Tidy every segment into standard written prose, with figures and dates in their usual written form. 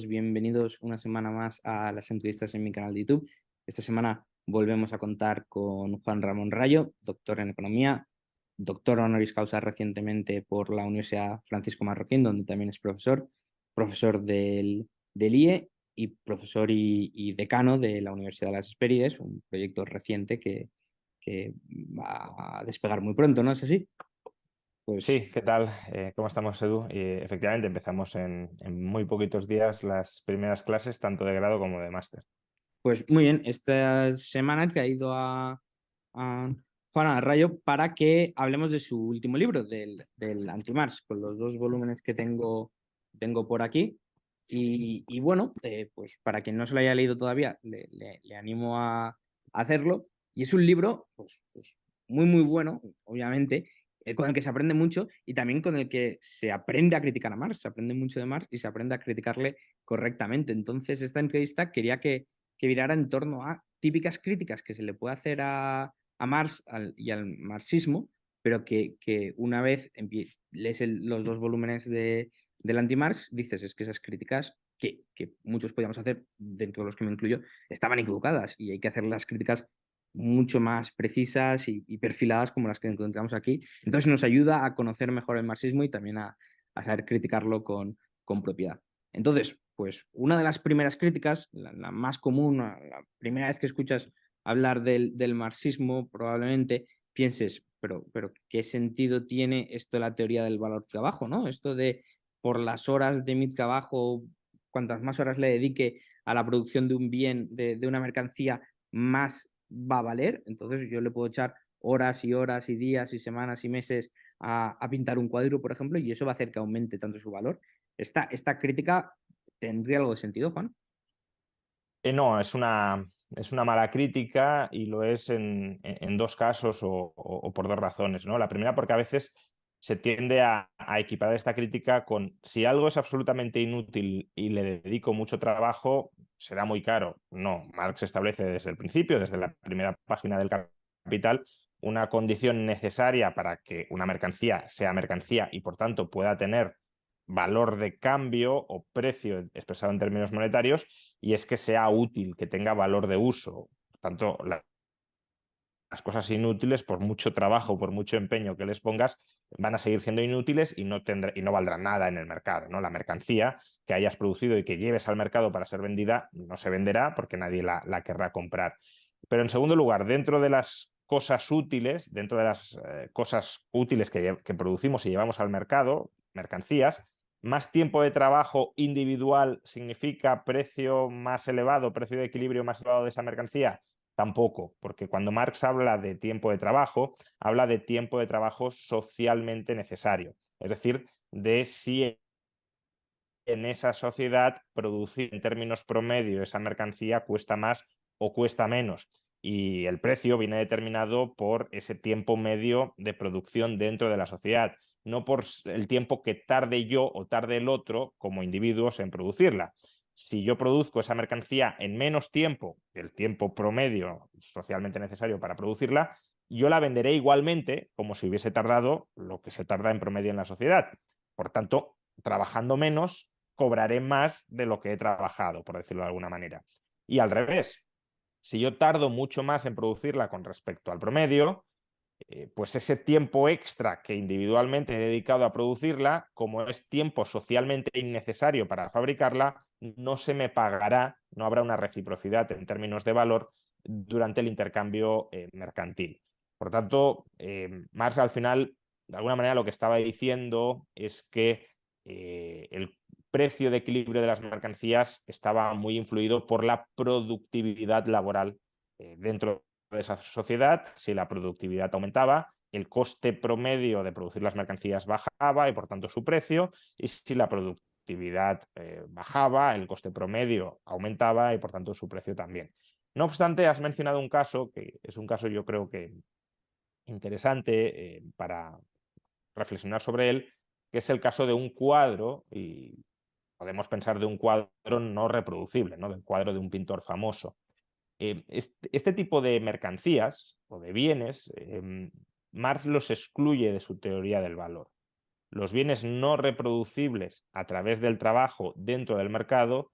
todos, bienvenidos una semana más a las entrevistas en mi canal de YouTube. Esta semana volvemos a contar con Juan Ramón Rayo, doctor en Economía, doctor honoris causa recientemente por la Universidad Francisco Marroquín, donde también es profesor, profesor del IE y profesor y decano de la Universidad de las Hespérides, un proyecto reciente que va a despegar muy pronto, ¿no es así? Pues Sí, ¿qué tal? ¿Cómo estamos, Edu? Y, efectivamente, empezamos en muy poquitos días las primeras clases, tanto de grado como de máster. Pues muy bien, esta semana he traído a Juana Rayo para que hablemos de su último libro, del Antimars, con los dos volúmenes que tengo por aquí. Y bueno, pues para quien no se lo haya leído todavía, le animo a hacerlo. Y es un libro pues muy bueno, obviamente, con el que se aprende mucho y también con el que se aprende a criticar a Marx. Se aprende mucho de Marx y se aprende a criticarle correctamente. Entonces, esta entrevista quería que virara en torno a típicas críticas que se le puede hacer a Marx y al marxismo, pero que una vez lees los dos volúmenes del anti-Marx, dices, es que esas críticas que muchos podíamos hacer, dentro de los que me incluyo, estaban equivocadas y hay que hacer las críticas mucho más precisas y perfiladas como las que encontramos aquí. Entonces nos ayuda a conocer mejor el marxismo y también a saber criticarlo con propiedad. Entonces, pues una de las primeras críticas, la más común, la primera vez que escuchas hablar del marxismo, probablemente pienses, pero ¿qué sentido tiene esto de la teoría del valor trabajo, ¿no? Esto de por las horas de mi trabajo, cuantas más horas le dedique a la producción de un bien, de una mercancía, más va a valer. Entonces yo le puedo echar horas y horas y días y semanas y meses a pintar un cuadro, por ejemplo, y eso va a hacer que aumente tanto su valor. Esta crítica tendría algo de sentido, Juan. No, es una mala crítica y lo es en dos casos o por dos razones, ¿no? La primera, porque a veces se tiende a equiparar esta crítica con si algo es absolutamente inútil y le dedico mucho trabajo, será muy caro. No, Marx establece desde el principio, desde la primera página del Capital, una condición necesaria para que una mercancía sea mercancía y por tanto pueda tener valor de cambio o precio expresado en términos monetarios, y es que sea útil, que tenga valor de uso. Por tanto, las cosas inútiles, por mucho trabajo, por mucho empeño que les pongas, van a seguir siendo inútiles y no valdrán nada en el mercado, ¿no? La mercancía que hayas producido y que lleves al mercado para ser vendida no se venderá porque nadie la querrá comprar. Pero en segundo lugar, dentro de las cosas útiles, dentro de las cosas útiles que producimos y llevamos al mercado, mercancías, más tiempo de trabajo individual significa precio más elevado, precio de equilibrio más elevado de esa mercancía. Tampoco, porque cuando Marx habla de tiempo de trabajo, habla de tiempo de trabajo socialmente necesario. Es decir, de si en esa sociedad producir en términos promedio esa mercancía cuesta más o cuesta menos. Y el precio viene determinado por ese tiempo medio de producción dentro de la sociedad, no por el tiempo que tarde yo o tarde el otro como individuos en producirla. Si yo produzco esa mercancía en menos tiempo, el tiempo promedio socialmente necesario para producirla, yo la venderé igualmente como si hubiese tardado lo que se tarda en promedio en la sociedad. Por tanto, trabajando menos, cobraré más de lo que he trabajado, por decirlo de alguna manera. Y al revés, si yo tardo mucho más en producirla con respecto al promedio, pues ese tiempo extra que individualmente he dedicado a producirla, como es tiempo socialmente innecesario para fabricarla, no se me pagará, no habrá una reciprocidad en términos de valor durante el intercambio mercantil. Por tanto, Marx al final, de alguna manera, lo que estaba diciendo es que el precio de equilibrio de las mercancías estaba muy influido por la productividad laboral dentro de esa sociedad. Si la productividad aumentaba, el coste promedio de producir las mercancías bajaba y por tanto su precio, y si la productividad bajaba, el coste promedio aumentaba y por tanto su precio también. No obstante, has mencionado un caso que es un caso yo creo que interesante para reflexionar sobre él, que es el caso de un cuadro, y podemos pensar de un cuadro no reproducible, ¿no? Del cuadro de un pintor famoso. Este tipo de mercancías o de bienes, Marx los excluye de su teoría del valor. Los bienes no reproducibles a través del trabajo dentro del mercado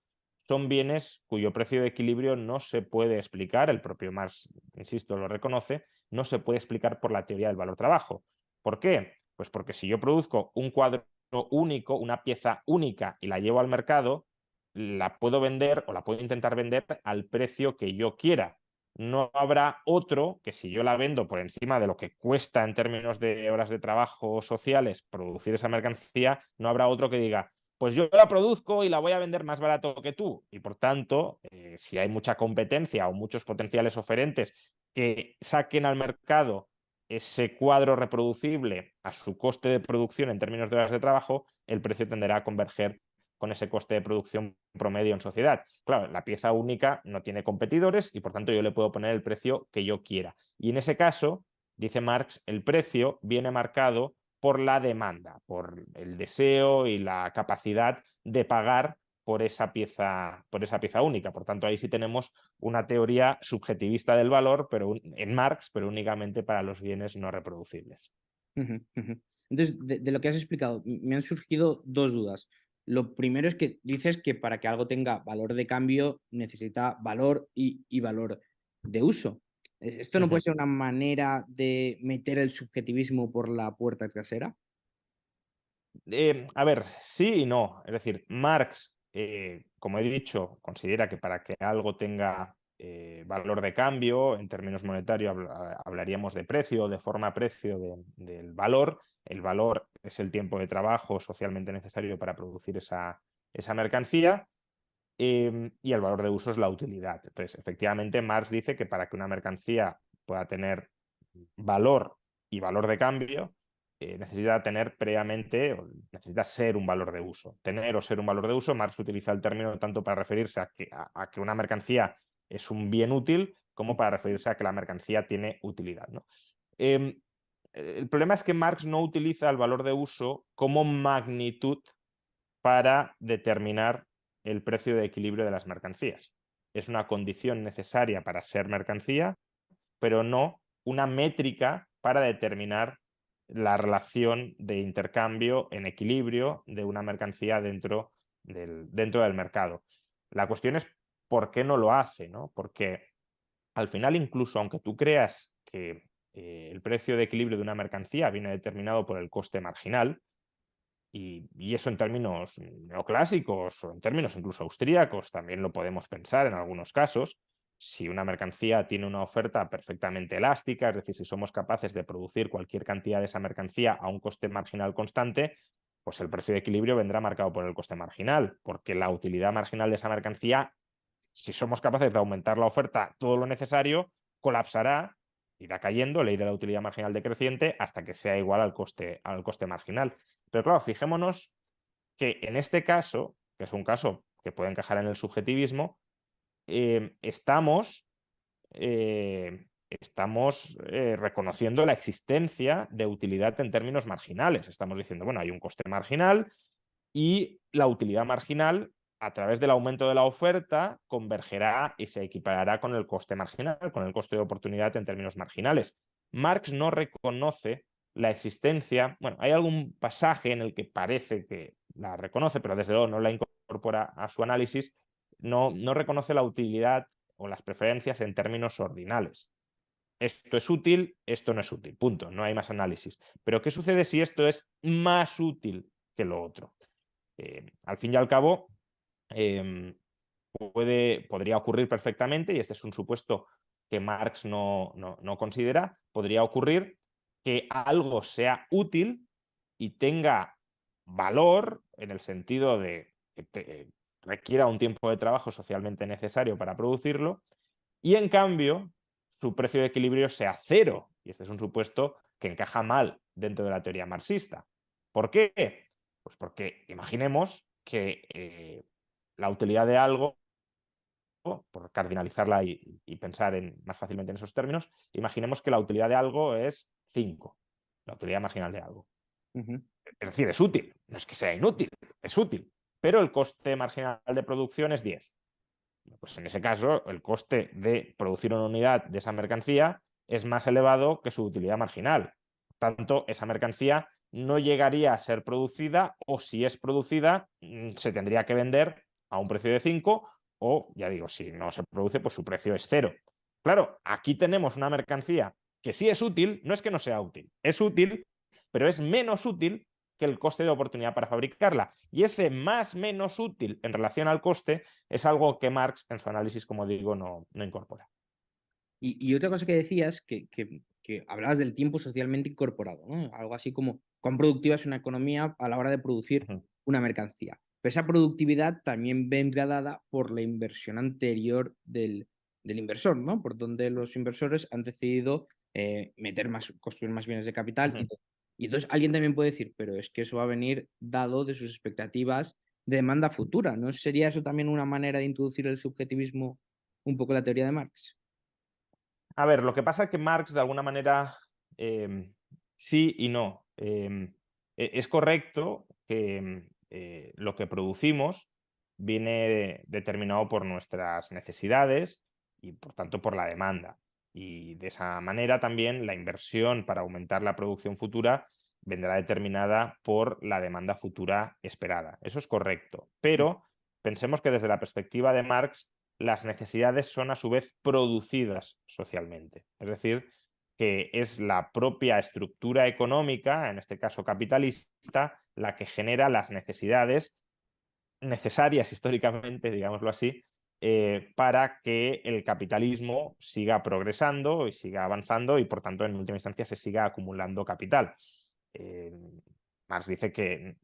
son bienes cuyo precio de equilibrio no se puede explicar, el propio Marx, insisto, lo reconoce, no se puede explicar por la teoría del valor-trabajo. ¿Por qué? Pues porque si yo produzco un cuadro único, una pieza única y la llevo al mercado, la puedo vender o la puedo intentar vender al precio que yo quiera. No habrá otro que si yo la vendo por encima de lo que cuesta en términos de horas de trabajo sociales producir esa mercancía, no habrá otro que diga, pues yo la produzco y la voy a vender más barato que tú. Y por tanto, si hay mucha competencia o muchos potenciales oferentes que saquen al mercado ese cuadro reproducible a su coste de producción en términos de horas de trabajo, el precio tenderá a converger con ese coste de producción promedio en sociedad. Claro, la pieza única no tiene competidores y por tanto yo le puedo poner el precio que yo quiera. Y en ese caso, dice Marx, el precio viene marcado por la demanda, por el deseo y la capacidad de pagar por esa pieza única. Por tanto, ahí sí tenemos una teoría subjetivista del valor, pero en Marx, pero únicamente para los bienes no reproducibles. Ujú, ujú. Entonces, de lo que has explicado, me han surgido dos dudas. Lo primero es que dices que para que algo tenga valor de cambio necesita valor y valor de uso. ¿Esto no puede ser una manera de meter el subjetivismo por la puerta trasera? A ver, sí y no. Es decir, Marx, como he dicho, considera que para que algo tenga valor de cambio, en términos monetarios hablaríamos de precio, de forma precio del valor. El valor es el tiempo de trabajo socialmente necesario para producir esa mercancía. Y el valor de uso es la utilidad. Entonces, efectivamente, Marx dice que para que una mercancía pueda tener valor y valor de cambio, necesita tener previamente, o necesita ser un valor de uso. Tener o ser un valor de uso, Marx utiliza el término tanto para referirse a que una mercancía es un bien útil como para referirse a que la mercancía tiene utilidad, ¿no? El problema es que Marx no utiliza el valor de uso como magnitud para determinar el precio de equilibrio de las mercancías. Es una condición necesaria para ser mercancía, pero no una métrica para determinar la relación de intercambio en equilibrio de una mercancía dentro del mercado. La cuestión es por qué no lo hace, ¿no? Porque al final, incluso aunque tú creas que el precio de equilibrio de una mercancía viene determinado por el coste marginal, y eso en términos neoclásicos o en términos incluso austríacos también lo podemos pensar en algunos casos. Si una mercancía tiene una oferta perfectamente elástica, es decir, si somos capaces de producir cualquier cantidad de esa mercancía a un coste marginal constante, pues el precio de equilibrio vendrá marcado por el coste marginal, porque la utilidad marginal de esa mercancía, si somos capaces de aumentar la oferta todo lo necesario, colapsará, irá cayendo, ley de la utilidad marginal decreciente, hasta que sea igual al coste marginal. Pero claro, fijémonos que en este caso, que es un caso que puede encajar en el subjetivismo, estamos reconociendo la existencia de utilidad en términos marginales. Estamos diciendo, bueno, hay un coste marginal y la utilidad marginal, a través del aumento de la oferta, convergerá y se equiparará con el coste marginal, con el coste de oportunidad en términos marginales. Marx no reconoce la existencia, bueno, hay algún pasaje en el que parece que la reconoce, pero desde luego no la incorpora a su análisis, no reconoce la utilidad o las preferencias en términos ordinales. Esto es útil, esto no es útil, punto, no hay más análisis. Pero ¿qué sucede si esto es más útil que lo otro? Al fin y al cabo, podría ocurrir perfectamente, y este es un supuesto que Marx no considera, podría ocurrir que algo sea útil y tenga valor en el sentido de que requiera un tiempo de trabajo socialmente necesario para producirlo, y en cambio su precio de equilibrio sea cero. Y este es un supuesto que encaja mal dentro de la teoría marxista. ¿Por qué? Pues porque imaginemos que la utilidad de algo, por cardinalizarla y pensar más fácilmente en esos términos, imaginemos que la utilidad de algo es 5, la utilidad marginal de algo. Ujú. Es decir, es útil, no es que sea inútil, es útil, pero el coste marginal de producción es 10. Pues en ese caso, el coste de producir una unidad de esa mercancía es más elevado que su utilidad marginal. Por tanto, esa mercancía no llegaría a ser producida, o si es producida, se tendría que vender a un precio de 5, o, ya digo, si no se produce, pues su precio es 0. Claro, aquí tenemos una mercancía que sí es útil, no es que no sea útil, es útil, pero es menos útil que el coste de oportunidad para fabricarla. Y ese más menos útil en relación al coste es algo que Marx en su análisis, como digo, no incorpora. Y otra cosa que decías, que hablabas del tiempo socialmente incorporado, ¿no? Algo así como cuán productiva es una economía a la hora de producir Ujú. una mercancía. Pero esa productividad también vendrá dada por la inversión anterior del inversor, ¿no? Por donde los inversores han decidido construir más bienes de capital y Ujú. todo. Y entonces alguien también puede decir, pero es que eso va a venir dado de sus expectativas de demanda futura. ¿No sería eso también una manera de introducir el subjetivismo un poco en la teoría de Marx? A ver, lo que pasa es que Marx, de alguna manera, sí y no. Es correcto que lo que producimos viene determinado por nuestras necesidades y, por tanto, por la demanda. Y de esa manera también la inversión para aumentar la producción futura vendrá determinada por la demanda futura esperada. Eso es correcto. Pero pensemos que desde la perspectiva de Marx, las necesidades son a su vez producidas socialmente. Es decir, que es la propia estructura económica, en este caso capitalista, la que genera las necesidades necesarias históricamente, digámoslo así, para que el capitalismo siga progresando y siga avanzando y, por tanto, en última instancia, se siga acumulando capital. Eh, Marx dice que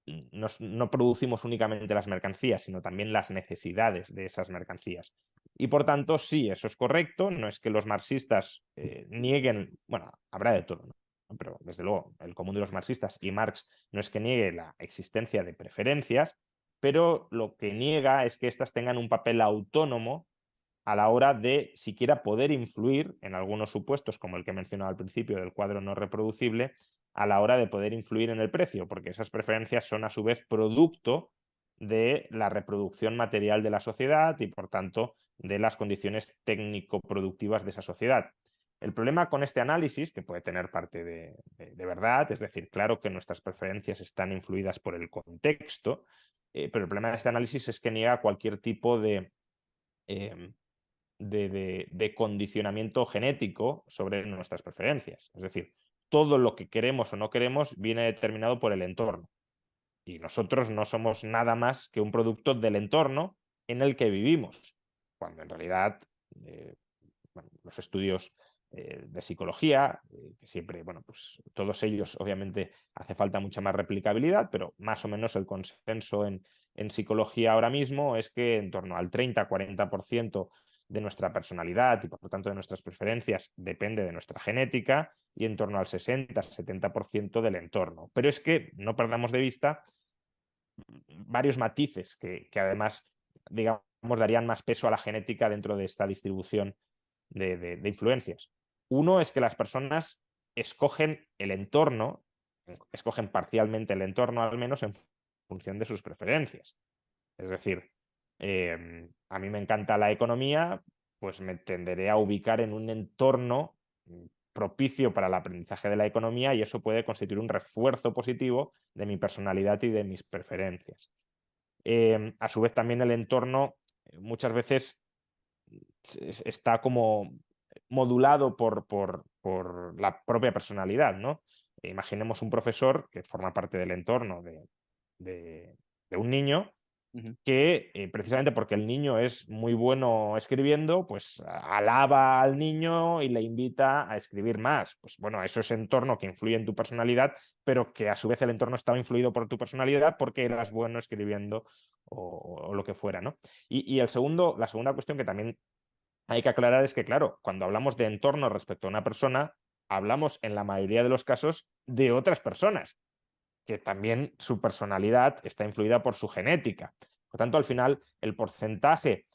no producimos únicamente las mercancías, sino también las necesidades de esas mercancías. Y por tanto, sí, eso es correcto, no es que los marxistas nieguen, bueno, habrá de todo, ¿no? Pero desde luego el común de los marxistas y Marx no es que niegue la existencia de preferencias, pero lo que niega es que éstas tengan un papel autónomo a la hora de siquiera poder influir en algunos supuestos, como el que he mencionado al principio del cuadro no reproducible, a la hora de poder influir en el precio, porque esas preferencias son a su vez producto de la reproducción material de la sociedad y, por tanto, de las condiciones técnico-productivas de esa sociedad. El problema con este análisis, que puede tener parte de verdad, es decir, claro que nuestras preferencias están influidas por el contexto, pero el problema de este análisis es que niega cualquier tipo eh, de condicionamiento genético sobre nuestras preferencias. Es decir, todo lo que queremos o no queremos viene determinado por el entorno. Y nosotros no somos nada más que un producto del entorno en el que vivimos, cuando en realidad bueno, los estudios de psicología, que siempre, bueno, pues todos ellos obviamente hace falta mucha más replicabilidad, pero más o menos el consenso en psicología ahora mismo es que en torno al 30-40% de nuestra personalidad y por lo tanto de nuestras preferencias depende de nuestra genética y en torno al 60-70% del entorno. Pero es que no perdamos de vista varios matices que además, digamos, darían más peso a la genética dentro de esta distribución de influencias. Uno es que las personas escogen el entorno, escogen parcialmente el entorno al menos en función de sus preferencias. Es decir, a mí me encanta la economía, pues me tenderé a ubicar en un entorno propicio para el aprendizaje de la economía y eso puede constituir un refuerzo positivo de mi personalidad y de mis preferencias. A su vez, también el entorno muchas veces está como modulado por la propia personalidad, ¿no? Imaginemos un profesor que forma parte del entorno de un niño Ujú. que precisamente porque el niño es muy bueno escribiendo, pues alaba al niño y le invita a escribir más. Pues bueno, eso es entorno que influye en tu personalidad, pero que a su vez el entorno estaba influido por tu personalidad porque eras bueno escribiendo o lo que fuera, ¿no? Y la segunda cuestión que también hay que aclarar es que, claro, cuando hablamos de entorno respecto a una persona, hablamos en la mayoría de los casos de otras personas, que también su personalidad está influida por su genética. Por tanto, al final, el porcentaje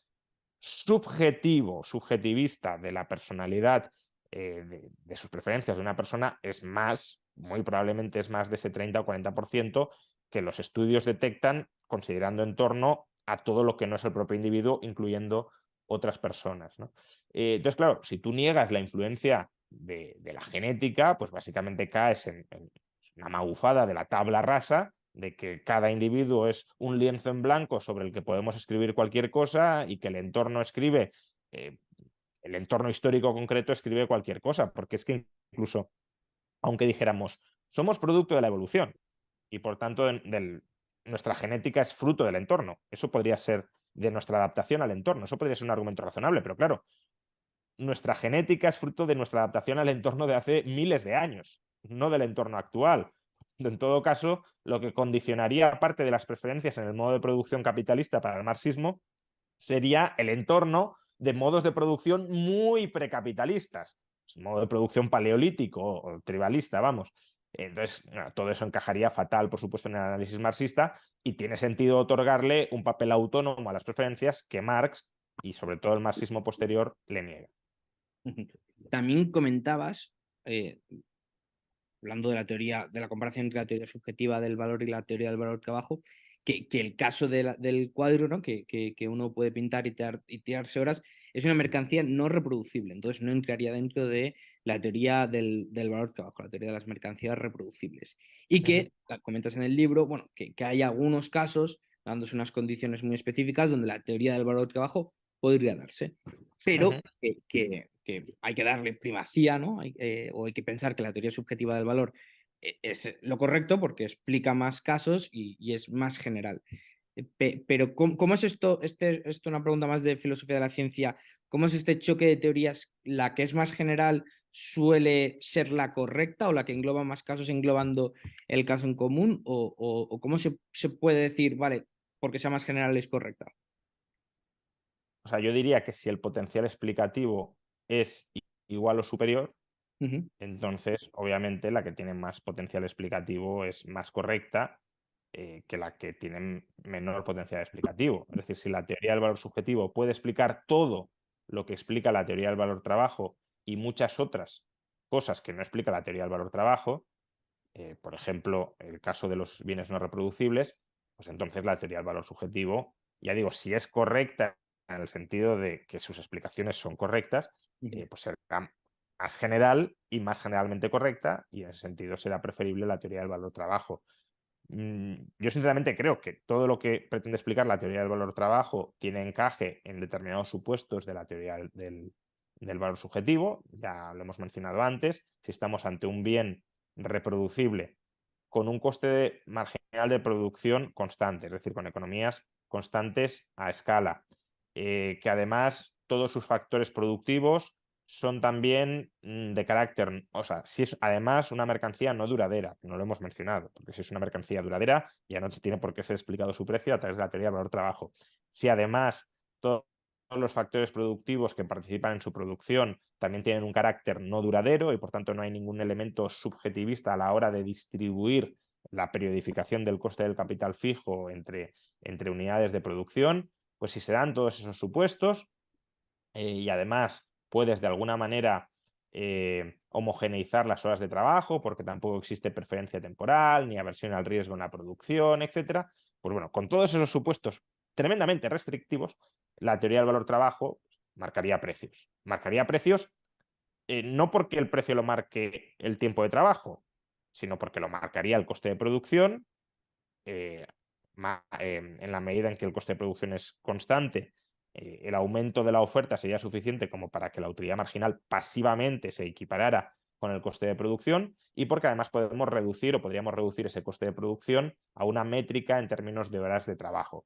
subjetivista de la personalidad, de sus preferencias de una persona es más, muy probablemente es más de ese 30 o 40% que los estudios detectan considerando en torno a todo lo que no es el propio individuo, incluyendo otras personas, ¿no? Entonces, claro, si tú niegas la influencia de la genética, pues básicamente caes en una magufada de la tabla rasa de que cada individuo es un lienzo en blanco sobre el que podemos escribir cualquier cosa y que el entorno escribe, el entorno histórico concreto escribe cualquier cosa, porque es que incluso, aunque dijéramos, somos producto de la evolución y por tanto nuestra genética es fruto del entorno, eso podría ser de nuestra adaptación al entorno, eso podría ser un argumento razonable, pero claro, nuestra genética es fruto de nuestra adaptación al entorno de hace miles de años, no del entorno actual. En todo caso, lo que condicionaría parte de las preferencias en el modo de producción capitalista para el marxismo sería el entorno de modos de producción muy precapitalistas, modo de producción paleolítico o tribalista, vamos. Entonces, bueno, todo eso encajaría fatal, por supuesto, en el análisis marxista y tiene sentido otorgarle un papel autónomo a las preferencias que Marx y sobre todo el marxismo posterior le niega. También comentabas, hablando de la teoría, de la comparación entre la teoría subjetiva del valor y la teoría del valor trabajo, que el caso del cuadro, ¿no? que uno puede pintar y tirarse horas, es una mercancía no reproducible, entonces no entraría dentro de la teoría del valor trabajo, la teoría de las mercancías reproducibles. Y que, comentas en el libro, bueno, que hay algunos casos, dándose unas condiciones muy específicas, donde la teoría del valor trabajo podría darse, pero que hay que darle primacía, ¿no? O hay que pensar que la teoría subjetiva del valor es lo correcto porque explica más casos y es más general. Pero ¿cómo es esto? Esto es una pregunta más de filosofía de la ciencia. ¿Cómo es este choque de teorías? ¿La que es más general suele ser la correcta o la que engloba más casos englobando el caso en común? ¿O cómo se puede decir, vale, porque sea más general es correcta? O sea, yo diría que si el potencial explicativo es igual o superior, entonces obviamente la que tiene más potencial explicativo es más correcta que la que tiene menor potencial explicativo. Es decir, si la teoría del valor subjetivo puede explicar todo lo que explica la teoría del valor trabajo y muchas otras cosas que no explica la teoría del valor trabajo, por ejemplo, el caso de los bienes no reproducibles, pues entonces la teoría del valor subjetivo, ya digo, si es correcta en el sentido de que sus explicaciones son correctas, pues será más general y más generalmente correcta, y en ese sentido será preferible la teoría del valor trabajo. Yo sinceramente creo que todo lo que pretende explicar la teoría del valor trabajo tiene encaje en determinados supuestos de la teoría del valor subjetivo, ya lo hemos mencionado antes, si estamos ante un bien reproducible con un coste marginal de producción constante, es decir, con economías constantes a escala, que además todos sus factores productivos son también de carácter, o sea, si es además una mercancía no duradera, no lo hemos mencionado, porque si es una mercancía duradera ya no tiene por qué ser explicado su precio a través de la teoría del valor trabajo. Si además todos los factores productivos que participan en su producción también tienen un carácter no duradero y por tanto no hay ningún elemento subjetivista a la hora de distribuir la periodificación del coste del capital fijo entre unidades de producción, pues si se dan todos esos supuestos y además puedes de alguna manera homogeneizar las horas de trabajo porque tampoco existe preferencia temporal ni aversión al riesgo en la producción, etcétera. Pues bueno, con todos esos supuestos tremendamente restrictivos, la teoría del valor trabajo marcaría precios. Marcaría precios no porque el precio lo marque el tiempo de trabajo, sino porque lo marcaría el coste de producción. En la medida en que el coste de producción es constante, el aumento de la oferta sería suficiente como para que la utilidad marginal pasivamente se equiparara con el coste de producción y porque además podemos reducir o podríamos reducir ese coste de producción a una métrica en términos de horas de trabajo.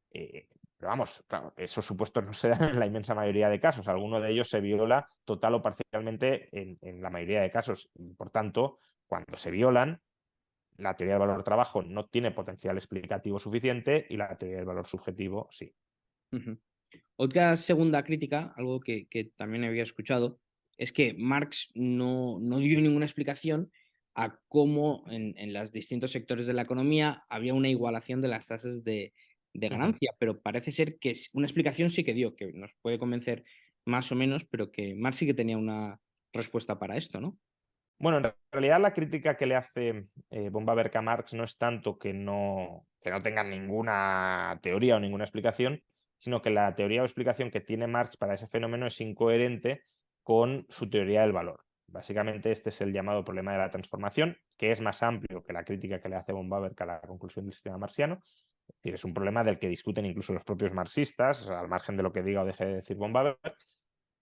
Pero vamos, claro, esos supuestos no se dan en la inmensa mayoría de casos. Alguno de ellos se viola total o parcialmente en la mayoría de casos. Y, por tanto, cuando se violan, la teoría del valor trabajo no tiene potencial explicativo suficiente y la teoría del valor subjetivo sí. Otra segunda crítica, algo que también había escuchado, es que Marx no dio ninguna explicación a cómo en los distintos sectores de la economía había una igualación de las tasas de ganancia, pero parece ser que una explicación sí que dio, que nos puede convencer más o menos, pero que Marx sí que tenía una respuesta para esto, ¿no? Bueno, en realidad la crítica que le hace Bomba Berka a Marx no es tanto que no tenga ninguna teoría o ninguna explicación, sino que la teoría o explicación que tiene Marx para ese fenómeno es incoherente con su teoría del valor. Básicamente este es el llamado problema de la transformación, que es más amplio que la crítica que le hace von Bawerk a la conclusión del sistema marxiano. Es decir, es un problema del que discuten incluso los propios marxistas, al margen de lo que diga o deje de decir von Bawerk.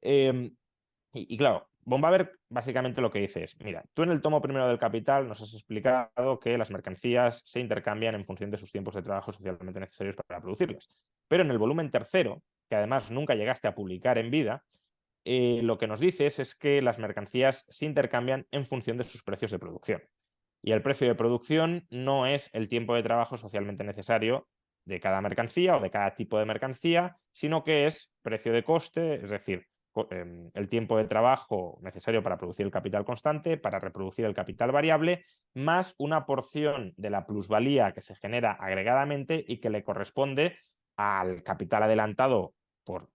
Y claro, von Bawerk básicamente lo que dice es, mira, tú en el tomo primero del Capital nos has explicado que las mercancías se intercambian en función de sus tiempos de trabajo socialmente necesarios para producirlas. Pero en el volumen tercero, que además nunca llegaste a publicar en vida, lo que nos dices es que las mercancías se intercambian en función de sus precios de producción. Y el precio de producción no es el tiempo de trabajo socialmente necesario de cada mercancía o de cada tipo de mercancía, sino que es precio de coste, es decir, el tiempo de trabajo necesario para producir el capital constante, para reproducir el capital variable, más una porción de la plusvalía que se genera agregadamente y que le corresponde al capital adelantado por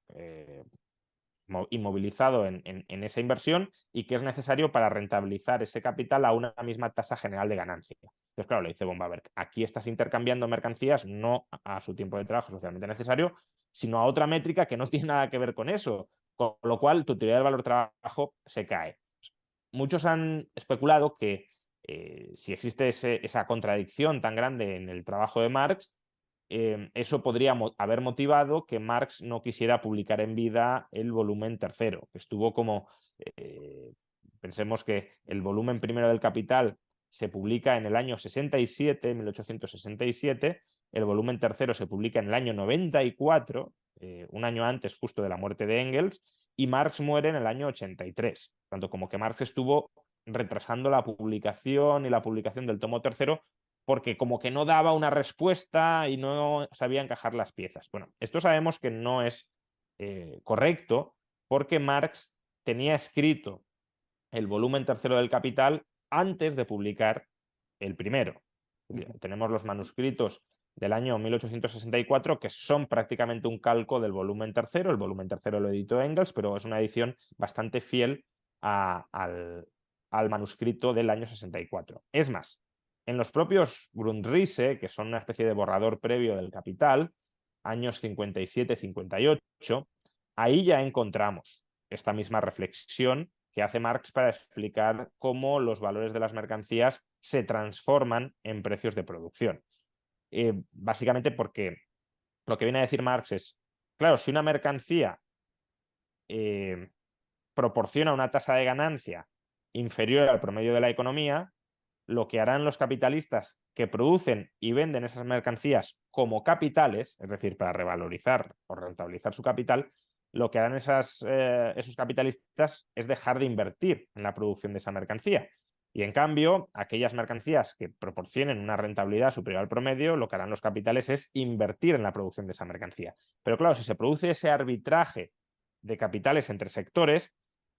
inmovilizado en esa inversión y que es necesario para rentabilizar ese capital a una misma tasa general de ganancia. Entonces, claro, le dice von Bawerk, aquí estás intercambiando mercancías no a su tiempo de trabajo socialmente necesario, sino a otra métrica que no tiene nada que ver con eso, con lo cual tu teoría del valor trabajo se cae. Muchos han especulado que si existe esa contradicción tan grande en el trabajo de Marx, eso podría haber motivado que Marx no quisiera publicar en vida el volumen tercero, que estuvo como, pensemos que el volumen primero del Capital se publica en el año 67, 1867, el volumen tercero se publica en el año 94, un año antes justo de la muerte de Engels, y Marx muere en el año 83, tanto como que Marx estuvo retrasando la publicación y la publicación del tomo tercero porque como que no daba una respuesta y no sabía encajar las piezas. Bueno, esto sabemos que no es correcto porque Marx tenía escrito el volumen tercero del Capital antes de publicar el primero. Tenemos los manuscritos del año 1864 que son prácticamente un calco del volumen tercero. El volumen tercero lo editó Engels, pero es una edición bastante fiel al manuscrito del año 64. Es más, en los propios Grundrisse, que son una especie de borrador previo del Capital, años 57-58, ahí ya encontramos esta misma reflexión que hace Marx para explicar cómo los valores de las mercancías se transforman en precios de producción. Básicamente porque lo que viene a decir Marx es, claro, si una mercancía proporciona una tasa de ganancia inferior al promedio de la economía, lo que harán los capitalistas que producen y venden esas mercancías como capitales, es decir, para revalorizar o rentabilizar su capital, lo que harán esos capitalistas es dejar de invertir en la producción de esa mercancía. Y en cambio, aquellas mercancías que proporcionen una rentabilidad superior al promedio, lo que harán los capitales es invertir en la producción de esa mercancía. Pero claro, si se produce ese arbitraje de capitales entre sectores,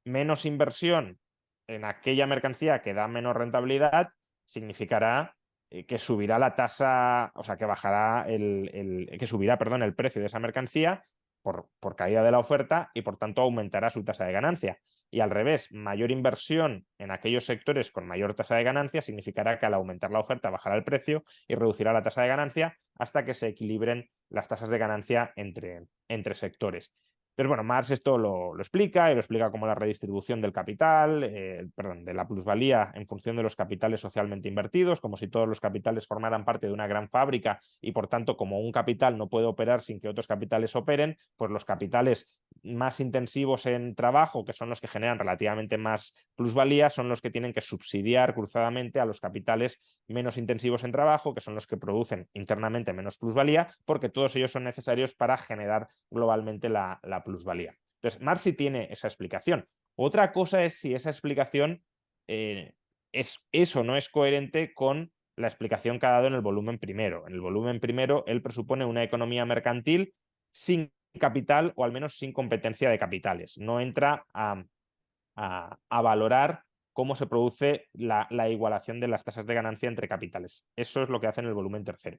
menos inversión en aquella mercancía que da menos rentabilidad significará que subirá la tasa, o sea, que bajará que subirá, perdón, el precio de esa mercancía por caída de la oferta y por tanto aumentará su tasa de ganancia. Y al revés, mayor inversión en aquellos sectores con mayor tasa de ganancia significará que al aumentar la oferta bajará el precio y reducirá la tasa de ganancia hasta que se equilibren las tasas de ganancia entre sectores. Entonces, bueno, Marx esto lo explica y lo explica como la redistribución del capital, perdón, de la plusvalía en función de los capitales socialmente invertidos, como si todos los capitales formaran parte de una gran fábrica y por tanto como un capital no puede operar sin que otros capitales operen, pues los capitales más intensivos en trabajo, que son los que generan relativamente más plusvalía, son los que tienen que subsidiar cruzadamente a los capitales menos intensivos en trabajo, que son los que producen internamente menos plusvalía, porque todos ellos son necesarios para generar globalmente la plusvalía. Entonces, Marx sí tiene esa explicación. Otra cosa es si esa explicación es o no es coherente con la explicación que ha dado en el volumen primero. En el volumen primero, él presupone una economía mercantil sin capital o al menos sin competencia de capitales. No entra a valorar cómo se produce la igualación de las tasas de ganancia entre capitales. Eso es lo que hace en el volumen tercero.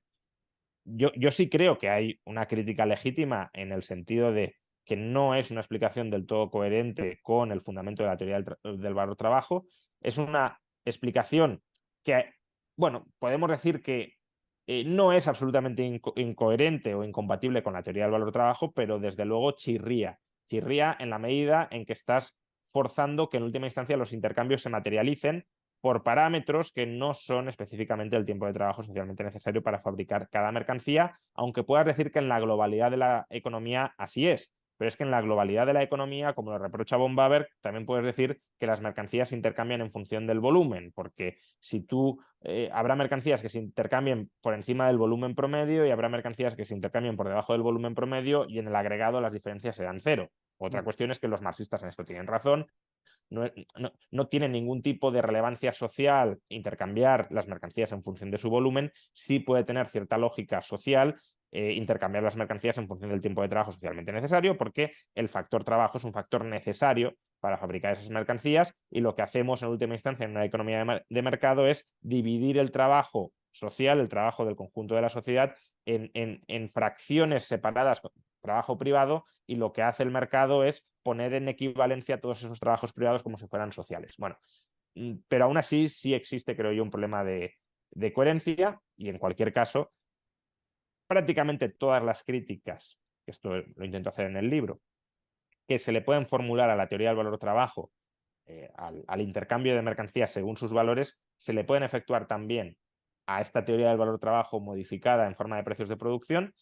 Yo sí creo que hay una crítica legítima en el sentido de que no es una explicación del todo coherente con el fundamento de la teoría del valor trabajo. Es una explicación que, bueno, podemos decir que no es absolutamente incoherente o incompatible con la teoría del valor trabajo, pero desde luego chirría. Chirría en la medida en que estás forzando que en última instancia los intercambios se materialicen por parámetros que no son específicamente el tiempo de trabajo socialmente necesario para fabricar cada mercancía, aunque puedas decir que en la globalidad de la economía así es. Pero es que en la globalidad de la economía, como lo reprocha von Baber, también puedes decir que las mercancías se intercambian en función del volumen, porque si tú habrá mercancías que se intercambien por encima del volumen promedio y habrá mercancías que se intercambien por debajo del volumen promedio y en el agregado las diferencias serán cero. Otra cuestión es que los marxistas en esto tienen razón. No tiene ningún tipo de relevancia social intercambiar las mercancías en función de su volumen. Sí puede tener cierta lógica social intercambiar las mercancías en función del tiempo de trabajo socialmente necesario, porque el factor trabajo es un factor necesario para fabricar esas mercancías y lo que hacemos en última instancia en una economía de mercado es dividir el trabajo social, el trabajo del conjunto de la sociedad, en fracciones separadas, trabajo privado, y lo que hace el mercado es poner en equivalencia todos esos trabajos privados como si fueran sociales. Bueno, pero aún así sí existe, creo yo, un problema de coherencia y en cualquier caso, prácticamente todas las críticas, que esto lo intento hacer en el libro, que se le pueden formular a la teoría del valor trabajo, al intercambio de mercancías según sus valores, se le pueden efectuar también a esta teoría del valor trabajo modificada en forma de precios de producción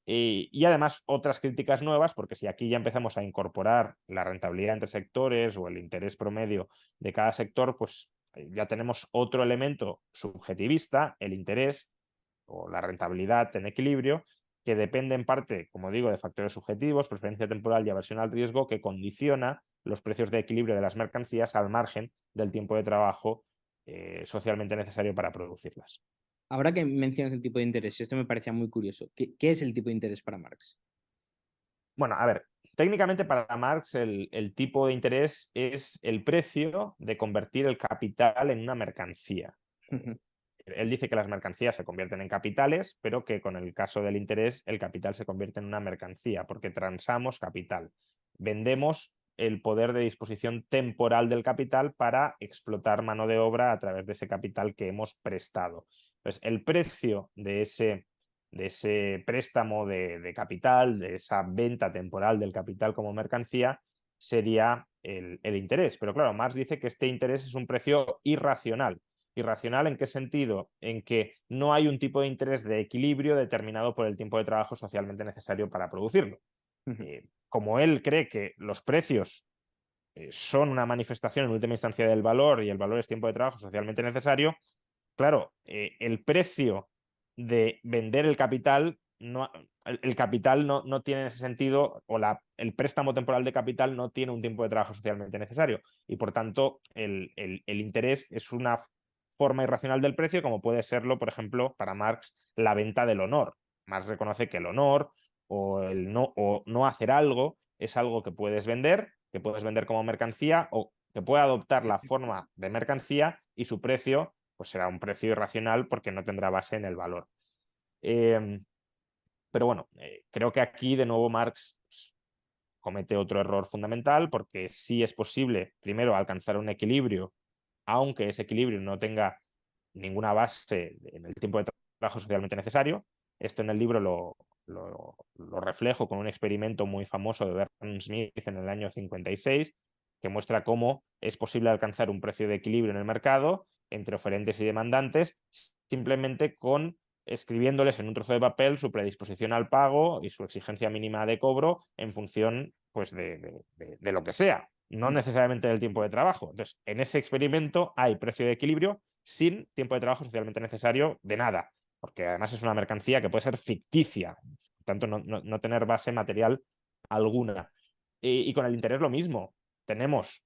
y además otras críticas nuevas, porque si aquí ya empezamos a incorporar la rentabilidad entre sectores o el interés promedio de cada sector, pues ya tenemos otro elemento subjetivista, el interés o la rentabilidad en equilibrio, que depende en parte, como digo, de factores subjetivos, preferencia temporal y aversión al riesgo, que condiciona los precios de equilibrio de las mercancías al margen del tiempo de trabajo socialmente necesario para producirlas. Ahora que mencionas el tipo de interés, esto me parecía muy curioso. ¿Qué es el tipo de interés para Marx? Bueno, a ver, técnicamente para Marx el tipo de interés es el precio de convertir el capital en una mercancía. Él dice que las mercancías se convierten en capitales, pero que con el caso del interés el capital se convierte en una mercancía, porque transamos capital. Vendemos el poder de disposición temporal del capital para explotar mano de obra a través de ese capital que hemos prestado. Entonces, el precio de ese préstamo de capital, de esa venta temporal del capital como mercancía, sería el interés. Pero claro, Marx dice que este interés es un precio irracional. ¿Irracional en qué sentido? En que no hay un tipo de interés de equilibrio determinado por el tiempo de trabajo socialmente necesario para producirlo. Como él cree que los precios son una manifestación en última instancia del valor y el valor es tiempo de trabajo socialmente necesario, claro, el precio de vender el capital, el capital no tiene en ese sentido, o el préstamo temporal de capital no tiene un tiempo de trabajo socialmente necesario y por tanto el interés es una forma irracional del precio, como puede serlo, por ejemplo, para Marx, la venta del honor. Marx reconoce que el honor o no hacer algo es algo que puedes vender como mercancía o que puede adoptar la forma de mercancía y su precio pues será un precio irracional porque no tendrá base en el valor. Pero bueno, creo que aquí de nuevo Marx comete otro error fundamental porque sí es posible, primero, alcanzar un equilibrio, aunque ese equilibrio no tenga ninguna base en el tiempo de trabajo socialmente necesario. Esto en el libro lo reflejo con un experimento muy famoso de Bertrand Smith en el año 56, que muestra cómo es posible alcanzar un precio de equilibrio en el mercado entre oferentes y demandantes simplemente con escribiéndoles en un trozo de papel su predisposición al pago y su exigencia mínima de cobro en función pues, de lo que sea, no necesariamente del tiempo de trabajo. Entonces, en ese experimento hay precio de equilibrio sin tiempo de trabajo socialmente necesario de nada, porque además es una mercancía que puede ser ficticia, por tanto no tener base material alguna. Y con el interés lo mismo. Tenemos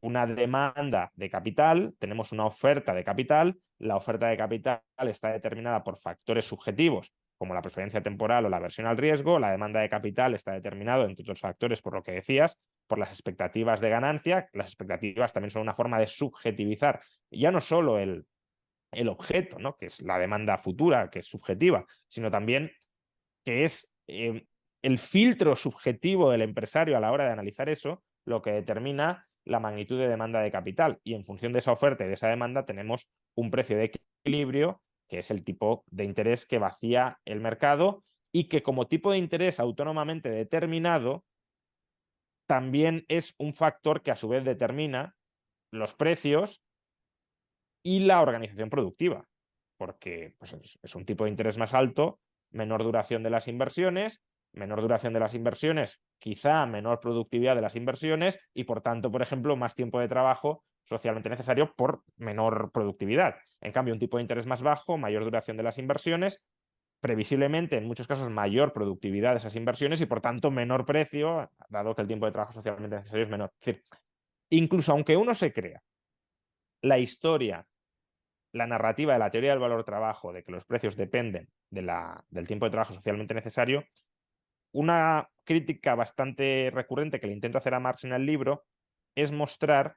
una demanda de capital, tenemos una oferta de capital, la oferta de capital está determinada por factores subjetivos como la preferencia temporal o la aversión al riesgo, la demanda de capital está determinado, entre otros factores, por lo que decías, por las expectativas de ganancia. Las expectativas también son una forma de subjetivizar ya no solo el objeto, ¿no? Que es la demanda futura, que es subjetiva, sino también que es el filtro subjetivo del empresario a la hora de analizar eso, lo que determina la magnitud de demanda de capital. Y en función de esa oferta y de esa demanda tenemos un precio de equilibrio, que es el tipo de interés que vacía el mercado y que como tipo de interés autónomamente determinado también es un factor que a su vez determina los precios y la organización productiva, porque pues, es un tipo de interés más alto, menor duración de las inversiones, quizá menor productividad de las inversiones y, por tanto, por ejemplo, más tiempo de trabajo socialmente necesario por menor productividad. En cambio, un tipo de interés más bajo, mayor duración de las inversiones, previsiblemente, en muchos casos, mayor productividad de esas inversiones y, por tanto, menor precio, dado que el tiempo de trabajo socialmente necesario es menor. Es decir, incluso aunque uno se crea la historia, la narrativa de la teoría del valor-trabajo, de que los precios dependen del tiempo de trabajo socialmente necesario, una crítica bastante recurrente que le intento hacer a Marx en el libro es mostrar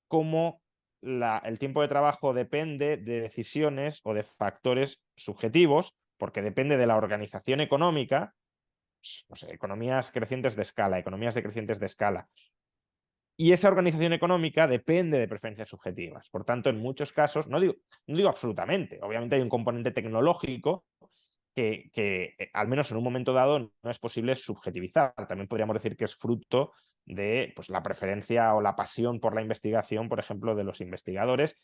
cómo el tiempo de trabajo depende de decisiones o de factores subjetivos, porque depende de la organización económica, no sé, economías crecientes de escala, economías decrecientes de escala. Y esa organización económica depende de preferencias subjetivas. Por tanto, en muchos casos, no digo absolutamente, obviamente hay un componente tecnológico que al menos en un momento dado no es posible subjetivizar. También podríamos decir que es fruto de pues, la preferencia o la pasión por la investigación, por ejemplo, de los investigadores,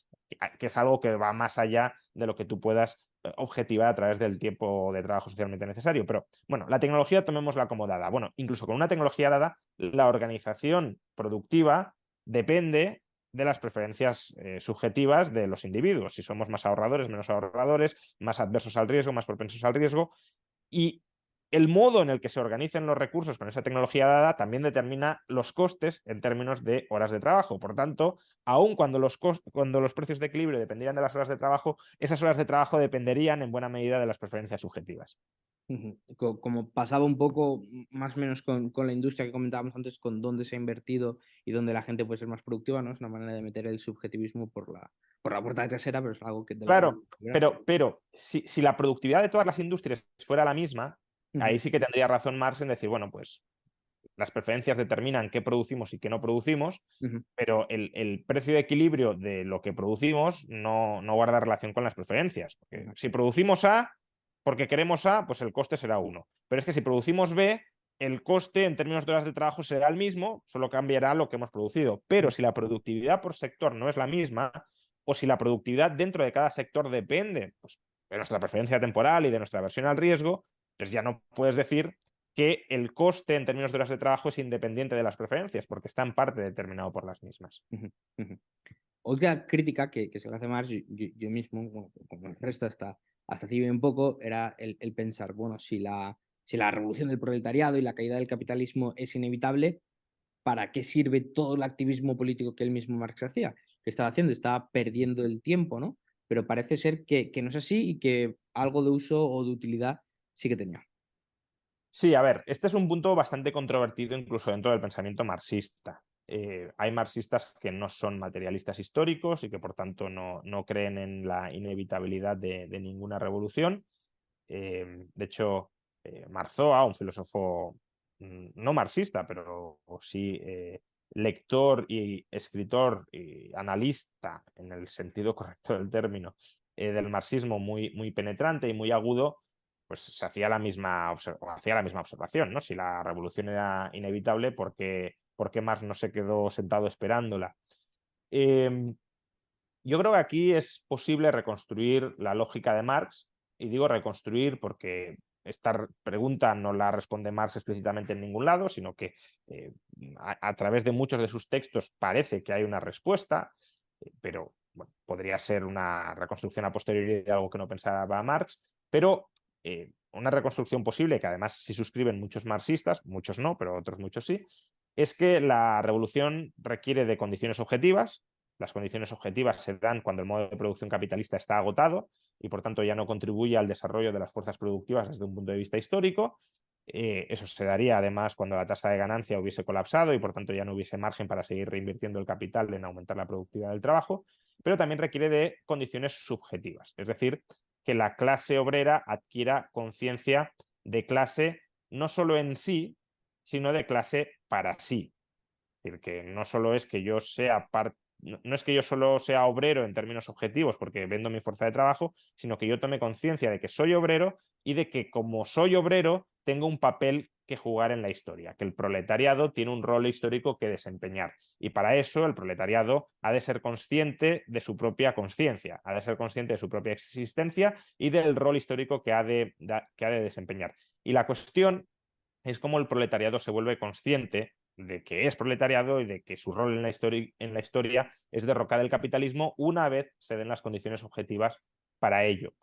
que es algo que va más allá de lo que tú puedas objetivar a través del tiempo de trabajo socialmente necesario. Pero bueno, la tecnología tomémosla como dada. Bueno, incluso con una tecnología dada, la organización productiva depende de las preferencias subjetivas de los individuos, si somos más ahorradores, menos ahorradores, más adversos al riesgo, más propensos al riesgo, y el modo en el que se organicen los recursos con esa tecnología dada también determina los costes en términos de horas de trabajo. Por tanto, aun cuando cuando los precios de equilibrio dependieran de las horas de trabajo, esas horas de trabajo dependerían en buena medida de las preferencias subjetivas. Como pasaba un poco más o menos con la industria que comentábamos antes, con dónde se ha invertido y dónde la gente puede ser más productiva, ¿no? Es una manera de meter el subjetivismo por la puerta trasera, pero es algo que de la que... Claro, pero si la productividad de todas las industrias fuera la misma, ahí sí que tendría razón Marx en decir, bueno, pues las preferencias determinan qué producimos y qué no producimos, pero el precio de equilibrio de lo que producimos no guarda relación con las preferencias. Porque si producimos A porque queremos A, pues el coste será 1. Pero es que si producimos B, el coste en términos de horas de trabajo será el mismo, solo cambiará lo que hemos producido. Pero si la productividad por sector no es la misma, o si la productividad dentro de cada sector depende pues, de nuestra preferencia temporal y de nuestra aversión al riesgo, pues ya no puedes decir que el coste en términos de horas de trabajo es independiente de las preferencias, porque está en parte determinado por las mismas. Otra crítica que se le hace más yo mismo, bueno, como el resto hasta hace bien poco, era el pensar, bueno, si la revolución del proletariado y la caída del capitalismo es inevitable, ¿para qué sirve todo el activismo político que el mismo Marx hacía? ¿Qué estaba haciendo? Estaba perdiendo el tiempo, ¿no? Pero parece ser que no es así y que algo de uso o de utilidad sí que tenía. Sí, a ver, este es un punto bastante controvertido incluso dentro del pensamiento marxista. Hay marxistas que no son materialistas históricos y que por tanto no creen en la inevitabilidad de ninguna revolución. De hecho, Marzoa, un filósofo no marxista, pero sí lector y escritor y analista en el sentido correcto del término del marxismo muy penetrante y muy agudo, pues se hacía hacía la misma observación, ¿no? Si la revolución era inevitable, ¿por qué Marx no se quedó sentado esperándola? Yo creo que aquí es posible reconstruir la lógica de Marx, y digo reconstruir porque esta pregunta no la responde Marx explícitamente en ningún lado, sino que a través de muchos de sus textos parece que hay una respuesta, pero bueno, podría ser una reconstrucción a posteriori de algo que no pensaba Marx, pero una reconstrucción posible, que además sí suscriben muchos marxistas, muchos no, pero otros muchos sí, es que la revolución requiere de condiciones objetivas. Las condiciones objetivas se dan cuando el modo de producción capitalista está agotado y por tanto ya no contribuye al desarrollo de las fuerzas productivas desde un punto de vista histórico. Eso se daría además cuando la tasa de ganancia hubiese colapsado y por tanto ya no hubiese margen para seguir reinvirtiendo el capital en aumentar la productividad del trabajo, pero también requiere de condiciones subjetivas, es decir, que la clase obrera adquiera conciencia de clase no solo en sí, sino de clase para sí. Es decir, que no solo es que yo sea no es que yo solo sea obrero en términos objetivos porque vendo mi fuerza de trabajo, sino que yo tome conciencia de que soy obrero y de que como soy obrero tengo un papel que jugar en la historia, que el proletariado tiene un rol histórico que desempeñar. Y para eso el proletariado ha de ser consciente de su propia conciencia, ha de ser consciente de su propia existencia y del rol histórico que ha de desempeñar. Y la cuestión es cómo el proletariado se vuelve consciente de que es proletariado y de que su rol en la historia es derrocar el capitalismo una vez se den las condiciones objetivas para ello.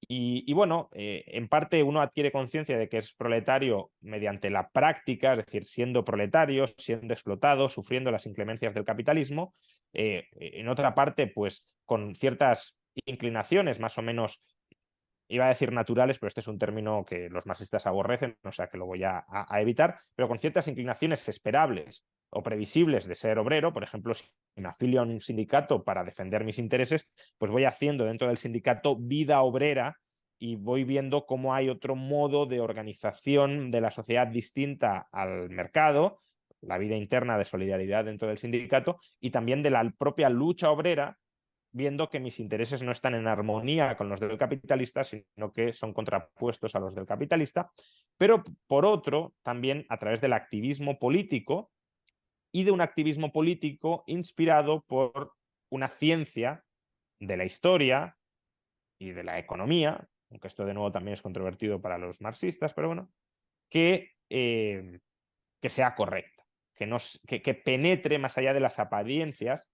Y bueno, en parte uno adquiere conciencia de que es proletario mediante la práctica, es decir, siendo proletario, siendo explotado, sufriendo las inclemencias del capitalismo. En otra parte, pues con ciertas inclinaciones más o menos, iba a decir naturales, pero este es un término que los marxistas aborrecen, o sea que lo voy a evitar, pero con ciertas inclinaciones esperables o previsibles de ser obrero. Por ejemplo, si me afilio a un sindicato para defender mis intereses, pues voy haciendo dentro del sindicato vida obrera y voy viendo cómo hay otro modo de organización de la sociedad distinta al mercado, la vida interna de solidaridad dentro del sindicato y también de la propia lucha obrera, viendo que mis intereses no están en armonía con los del capitalista, sino que son contrapuestos a los del capitalista, pero por otro, también a través del activismo político y de un activismo político inspirado por una ciencia de la historia y de la economía, aunque esto de nuevo también es controvertido para los marxistas, pero bueno, que sea correcta, que penetre más allá de las apariencias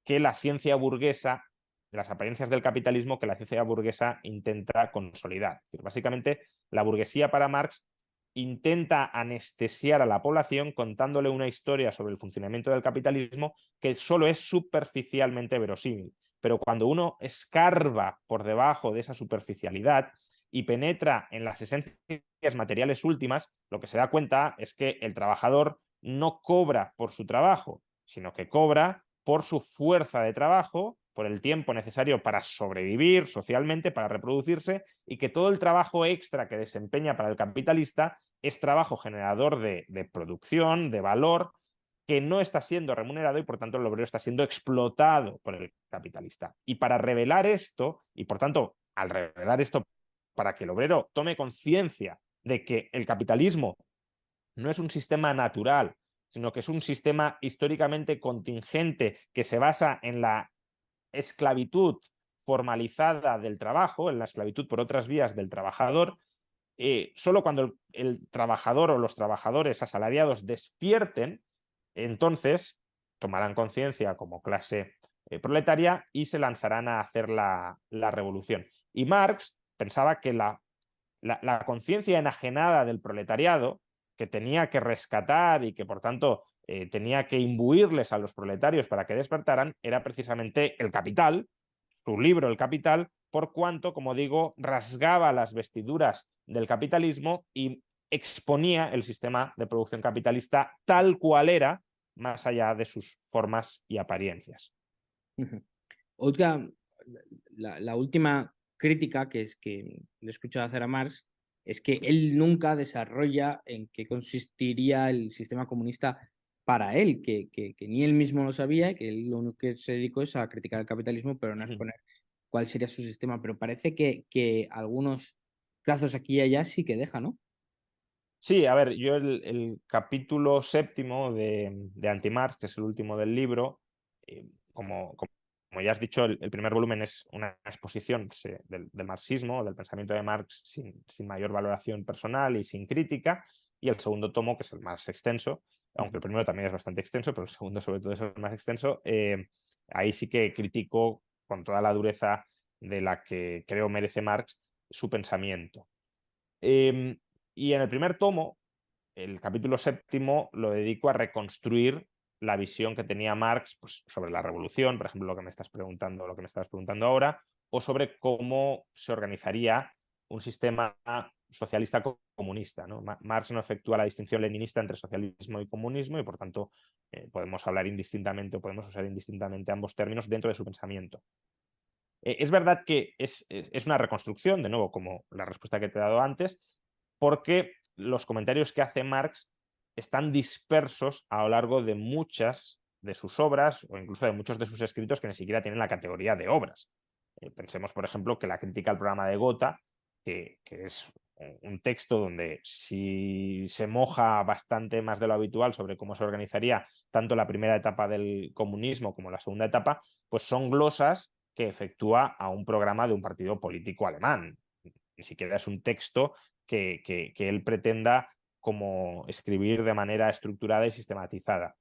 que la ciencia burguesa, de las apariencias del capitalismo que la ciencia burguesa intenta consolidar. Es decir, básicamente, la burguesía para Marx intenta anestesiar a la población contándole una historia sobre el funcionamiento del capitalismo que solo es superficialmente verosímil. Pero cuando uno escarba por debajo de esa superficialidad y penetra en las esencias materiales últimas, lo que se da cuenta es que el trabajador no cobra por su trabajo, sino que cobra por su fuerza de trabajo, por el tiempo necesario para sobrevivir socialmente, para reproducirse, y que todo el trabajo extra que desempeña para el capitalista es trabajo generador de producción, de valor, que no está siendo remunerado y por tanto el obrero está siendo explotado por el capitalista. Y para revelar esto, y por tanto al revelar esto, para que el obrero tome conciencia de que el capitalismo no es un sistema natural, sino que es un sistema históricamente contingente que se basa en la esclavitud formalizada del trabajo, en la esclavitud por otras vías del trabajador. Solo cuando el trabajador o los trabajadores asalariados despierten, entonces tomarán conciencia como clase proletaria y se lanzarán a hacer la revolución. Y Marx pensaba que la conciencia enajenada del proletariado, que tenía que rescatar y que por tanto tenía que imbuirles a los proletarios para que despertaran, era precisamente el capital, su libro El Capital, por cuanto, como digo, rasgaba las vestiduras del capitalismo y exponía el sistema de producción capitalista tal cual era, más allá de sus formas y apariencias. Otra, la última crítica que es que le he escuchado hacer a Marx es que él nunca desarrolla en qué consistiría el sistema comunista para él, que ni él mismo lo sabía y que él lo único que se dedicó es a criticar el capitalismo, pero no a exponer cuál sería su sistema. Pero parece que algunos trazos aquí y allá sí que deja, ¿no? Sí, a ver, yo el capítulo séptimo de Anti-Marx, que es el último del libro, como ya has dicho, el primer volumen es una exposición del marxismo, del pensamiento de Marx sin mayor valoración personal y sin crítica, y el segundo tomo, que es el más extenso, aunque el primero también es bastante extenso, pero el segundo sobre todo es el más extenso, ahí sí que critico con toda la dureza de la que creo merece Marx su pensamiento. Y en el primer tomo, el capítulo séptimo, lo dedico a reconstruir la visión que tenía Marx, pues, sobre la revolución, por ejemplo, lo que me estás preguntando, lo que me estabas preguntando ahora, o sobre cómo se organizaría un sistema socialista comunista, ¿no? Marx no efectúa la distinción leninista entre socialismo y comunismo y por tanto podemos hablar indistintamente o podemos usar indistintamente ambos términos dentro de su pensamiento. Es verdad que es una reconstrucción, de nuevo, como la respuesta que te he dado antes, porque los comentarios que hace Marx están dispersos a lo largo de muchas de sus obras o incluso de muchos de sus escritos que ni siquiera tienen la categoría de obras. Pensemos, por ejemplo, que la crítica al programa de Gotha, que es un texto donde si se moja bastante más de lo habitual sobre cómo se organizaría tanto la primera etapa del comunismo como la segunda etapa, pues son glosas que efectúa a un programa de un partido político alemán. Ni siquiera es un texto que él pretenda como escribir de manera estructurada y sistematizada.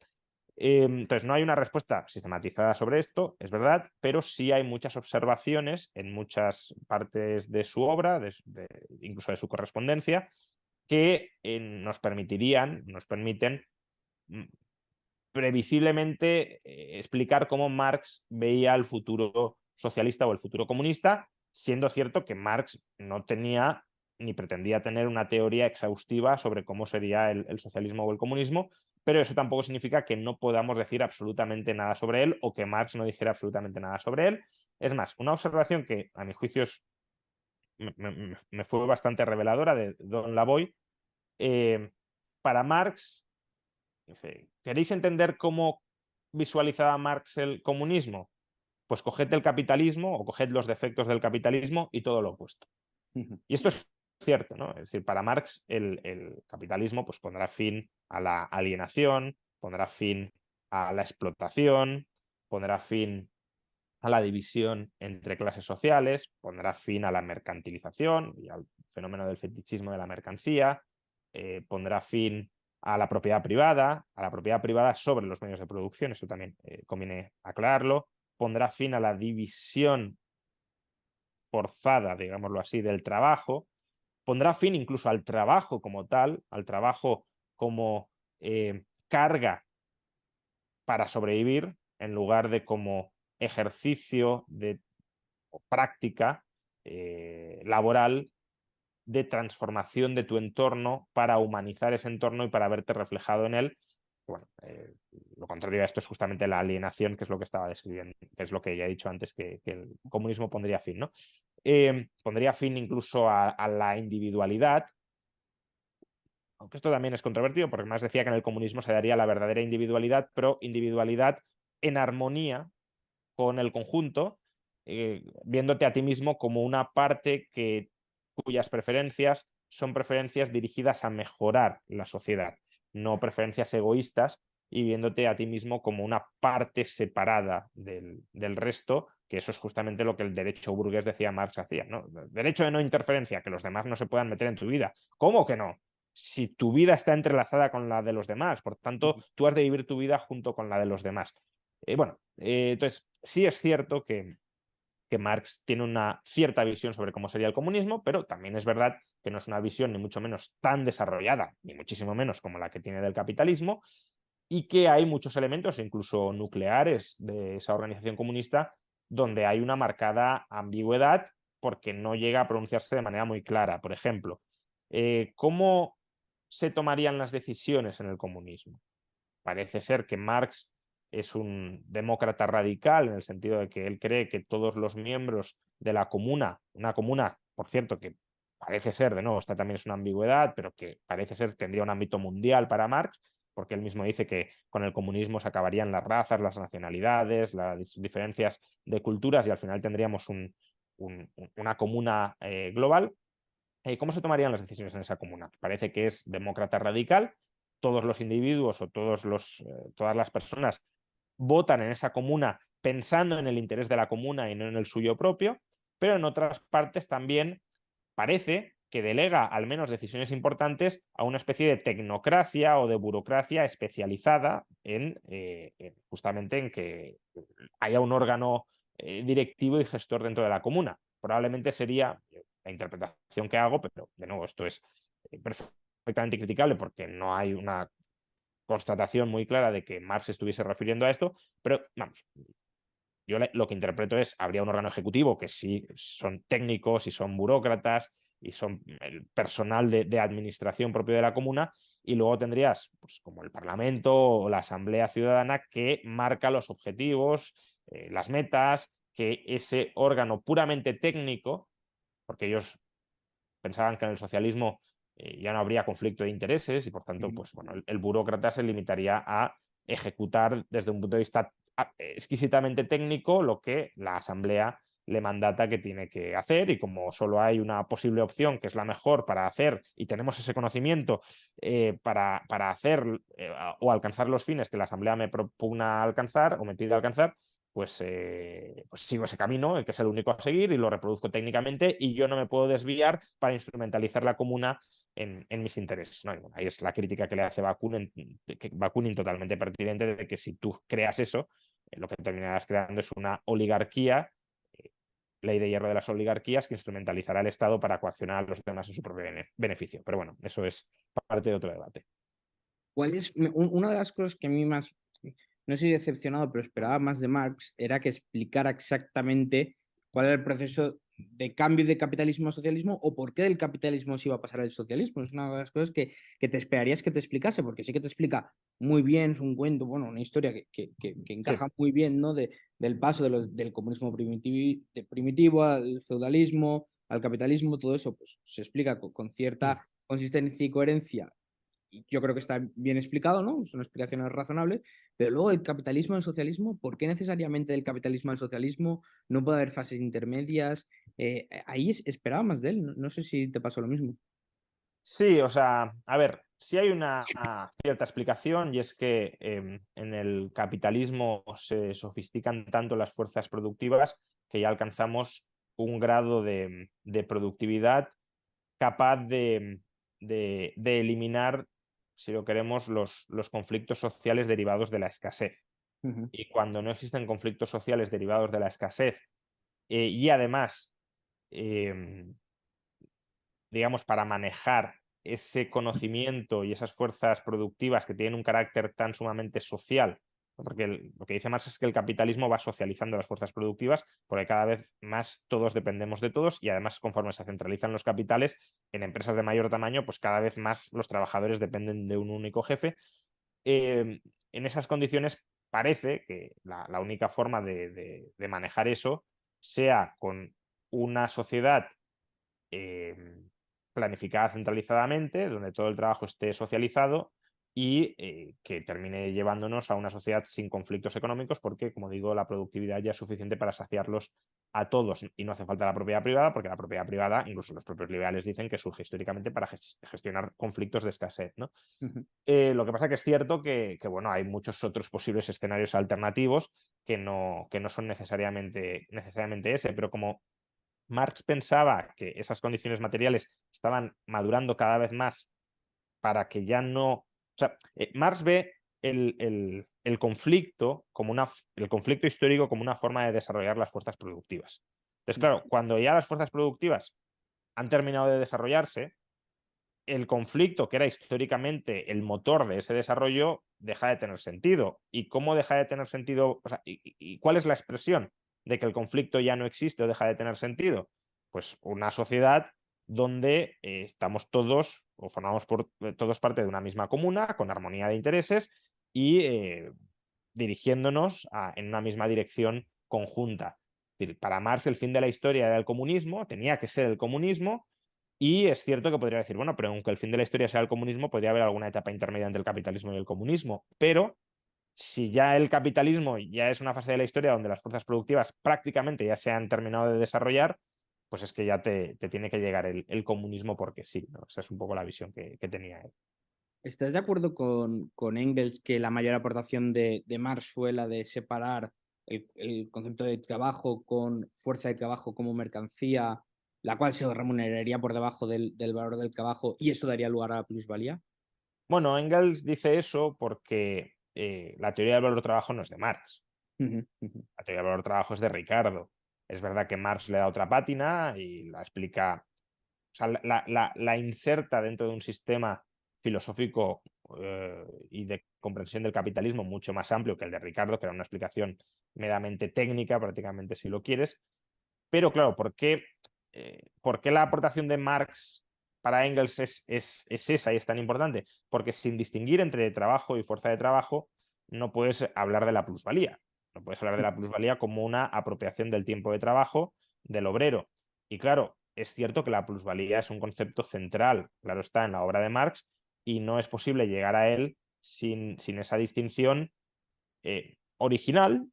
Entonces, no hay una respuesta sistematizada sobre esto, es verdad, pero sí hay muchas observaciones en muchas partes de su obra, incluso de su correspondencia, que nos permiten mm, previsiblemente explicar cómo Marx veía el futuro socialista o el futuro comunista, siendo cierto que Marx no tenía ni pretendía tener una teoría exhaustiva sobre cómo sería el socialismo o el comunismo, pero eso tampoco significa que no podamos decir absolutamente nada sobre él o que Marx no dijera absolutamente nada sobre él. Es más, una observación que a mi juicio me fue bastante reveladora de Don Lavoy. Para Marx, dice, ¿queréis entender cómo visualizaba Marx el comunismo? Pues coged el capitalismo o coged los defectos del capitalismo y todo lo opuesto. Y esto es cierto, ¿no? Es decir, para Marx el capitalismo pues, pondrá fin a la alienación, pondrá fin a la explotación, pondrá fin a la división entre clases sociales, pondrá fin a la mercantilización y al fenómeno del fetichismo de la mercancía, pondrá fin a la propiedad privada sobre los medios de producción, eso también conviene aclararlo, pondrá fin a la división forzada, digámoslo así, del trabajo, pondrá fin incluso al trabajo como tal, al trabajo como carga para sobrevivir, en lugar de como ejercicio de práctica laboral de transformación de tu entorno para humanizar ese entorno y para verte reflejado en él. Bueno, lo contrario a esto es justamente la alienación, que es lo que estaba describiendo, que es lo que ya he dicho antes, que el comunismo pondría fin, ¿no? Pondría fin incluso a la individualidad, aunque esto también es controvertido, porque más decía que en el comunismo se daría la verdadera individualidad, pero individualidad en armonía con el conjunto, viéndote a ti mismo como una parte cuyas preferencias son preferencias dirigidas a mejorar la sociedad, no preferencias egoístas, y viéndote a ti mismo como una parte separada del resto, que eso es justamente lo que el derecho burgués decía Marx hacía, ¿no? Derecho de no interferencia, que los demás no se puedan meter en tu vida. ¿Cómo que no? Si tu vida está entrelazada con la de los demás, por tanto, tú has de vivir tu vida junto con la de los demás. Entonces, sí es cierto que Marx tiene una cierta visión sobre cómo sería el comunismo, pero también es verdad que no es una visión ni mucho menos tan desarrollada, ni muchísimo menos como la que tiene del capitalismo, y que hay muchos elementos, incluso nucleares, de esa organización comunista, donde hay una marcada ambigüedad porque no llega a pronunciarse de manera muy clara. Por ejemplo, ¿cómo se tomarían las decisiones en el comunismo? Parece ser que Marx es un demócrata radical en el sentido de que él cree que todos los miembros de la comuna, una comuna, por cierto, que parece ser, de nuevo, esta también es una ambigüedad, pero que parece ser tendría un ámbito mundial para Marx, porque él mismo dice que con el comunismo se acabarían las razas, las nacionalidades, las diferencias de culturas y al final tendríamos una comuna global. ¿Cómo se tomarían las decisiones en esa comuna? Parece que es demócrata radical, todos los individuos o todas las personas votan en esa comuna pensando en el interés de la comuna y no en el suyo propio, pero en otras partes también parece que delega al menos decisiones importantes a una especie de tecnocracia o de burocracia especializada justamente en que haya un órgano directivo y gestor dentro de la comuna. Probablemente sería la interpretación que hago, pero de nuevo, esto es perfectamente criticable porque no hay una constatación muy clara de que Marx estuviese refiriendo a esto, pero vamos, yo lo que interpreto es, habría un órgano ejecutivo que sí son técnicos y son burócratas y son el personal de administración propio de la comuna, y luego tendrías, pues, como el Parlamento o la Asamblea Ciudadana, que marca los objetivos, las metas, que ese órgano puramente técnico, porque ellos pensaban que en el socialismo ya no habría conflicto de intereses y por tanto, pues bueno, el burócrata se limitaría a ejecutar desde un punto de vista exquisitamente técnico lo que la Asamblea le mandata que tiene que hacer, y como solo hay una posible opción que es la mejor para hacer y tenemos ese conocimiento para hacer o alcanzar los fines que la Asamblea me propugna alcanzar o me pide alcanzar, pues sigo ese camino, que es el único a seguir, y lo reproduzco técnicamente, y yo no me puedo desviar para instrumentalizar la comuna en mis intereses, ¿no? Y bueno, ahí es la crítica que le hace Bakunin totalmente pertinente, de que si tú creas eso, lo que terminarás creando es una oligarquía, eh, ley de hierro de las oligarquías, que instrumentalizará el Estado para coaccionar a los demás en su propio beneficio. Pero bueno, eso es parte de otro debate. ¿Cuál es una de las cosas que a mí más, no sé si decepcionado, pero esperaba más de Marx, era que explicara exactamente cuál era el proceso de cambio de capitalismo a socialismo o por qué del capitalismo se iba a pasar al socialismo? Es una de las cosas que te esperarías que te explicase, porque sí que te explica muy bien, es un cuento, bueno, una historia que Sí. encaja muy bien, ¿no? Del paso del comunismo primitivo al feudalismo, al capitalismo, todo eso pues, se explica con Mm. cierta consistencia y coherencia, y yo creo que está bien explicado, ¿no? Son explicaciones razonables, pero luego el capitalismo al socialismo, ¿por qué necesariamente del capitalismo al socialismo? No puede haber fases intermedias. Ahí esperaba más de él, no, no sé si te pasó lo mismo. Sí, o sea, a ver, sí hay una cierta explicación, y es que en el capitalismo se sofistican tanto las fuerzas productivas que ya alcanzamos un grado de productividad capaz de eliminar, si lo queremos, los conflictos sociales derivados de la escasez. Ujú, Y cuando no existen conflictos sociales derivados de la escasez, y además, eh, digamos, para manejar ese conocimiento y esas fuerzas productivas que tienen un carácter tan sumamente social, ¿no? Porque lo que dice Marx es que el capitalismo va socializando las fuerzas productivas, porque cada vez más todos dependemos de todos, y además, conforme se centralizan los capitales en empresas de mayor tamaño, pues cada vez más los trabajadores dependen de un único jefe. En esas condiciones parece que la única forma de manejar eso sea con una sociedad eh, planificada centralizadamente, donde todo el trabajo esté socializado, y que termine llevándonos a una sociedad sin conflictos económicos, porque, como digo, la productividad ya es suficiente para saciarlos a todos, y no hace falta la propiedad privada, porque la propiedad privada, incluso los propios liberales dicen que surge históricamente para gestionar conflictos de escasez, ¿no? ujú. Lo que pasa que es cierto bueno, hay muchos otros posibles escenarios alternativos que no son necesariamente ese, pero como Marx pensaba que esas condiciones materiales estaban madurando cada vez más para que ya no... O sea, Marx ve el conflicto el conflicto histórico como una forma de desarrollar las fuerzas productivas. Entonces, claro, cuando ya las fuerzas productivas han terminado de desarrollarse, el conflicto, que era históricamente el motor de ese desarrollo, deja de tener sentido. ¿Y cómo deja de tener sentido? O sea, ¿y cuál es la expresión de que el conflicto ya no existe o deja de tener sentido? Pues una sociedad donde estamos todos o formamos todos parte de una misma comuna, con armonía de intereses, y dirigiéndonos en una misma dirección conjunta. Es decir, para Marx el fin de la historia era el comunismo, tenía que ser el comunismo, y es cierto que podría decir, bueno, pero aunque el fin de la historia sea el comunismo, podría haber alguna etapa intermedia entre el capitalismo y el comunismo. Pero si ya el capitalismo ya es una fase de la historia donde las fuerzas productivas prácticamente ya se han terminado de desarrollar, pues es que ya te tiene que llegar el comunismo porque sí, ¿no? Esa es un poco la visión que tenía él. ¿Estás de acuerdo con Engels que la mayor aportación de Marx fue la de separar el concepto de trabajo con fuerza de trabajo como mercancía, la cual se remuneraría por debajo del valor del trabajo y eso daría lugar a la plusvalía? Bueno, Engels dice eso porque la teoría del valor trabajo no es de Marx. Ujú, ujú. La teoría del valor trabajo es de Ricardo. Es verdad que Marx le da otra pátina y la explica, o sea, la inserta dentro de un sistema filosófico y de comprensión del capitalismo mucho más amplio que el de Ricardo, que era una explicación meramente técnica, prácticamente, si lo quieres. Pero claro, por qué la aportación de Marx para Engels es esa y es tan importante? Porque sin distinguir entre trabajo y fuerza de trabajo, no puedes hablar de la plusvalía. No puedes hablar de la plusvalía como una apropiación del tiempo de trabajo del obrero. Y claro, es cierto que la plusvalía es un concepto central, claro está, en la obra de Marx, y no es posible llegar a él sin esa distinción original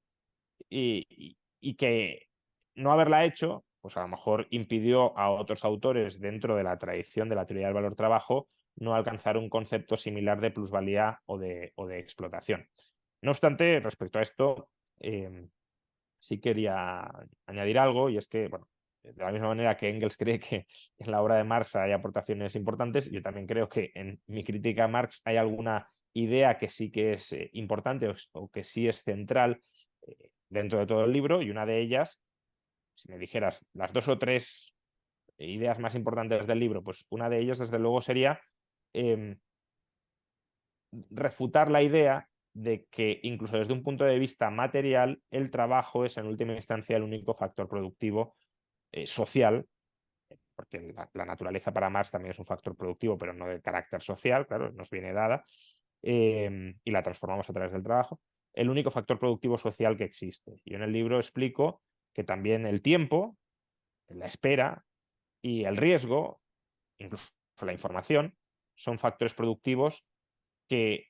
y que no haberla hecho, pues a lo mejor impidió a otros autores dentro de la tradición de la teoría del valor-trabajo no alcanzar un concepto similar de plusvalía o de explotación. No obstante, respecto a esto, sí quería añadir algo, y es que, bueno, de la misma manera que Engels cree que en la obra de Marx hay aportaciones importantes, yo también creo que en mi crítica a Marx hay alguna idea que sí que es importante o que sí es central dentro de todo el libro, y una de ellas, si me dijeras las 2 o 3 ideas más importantes del libro, pues una de ellas, desde luego, sería eh, refutar la idea de que incluso desde un punto de vista material, el trabajo es en última instancia el único factor productivo social, porque la naturaleza para Marx también es un factor productivo, pero no de carácter social, claro, nos viene dada, y la transformamos a través del trabajo, el único factor productivo social que existe. Yo en el libro explico que también el tiempo, la espera y el riesgo, incluso la información, son factores productivos que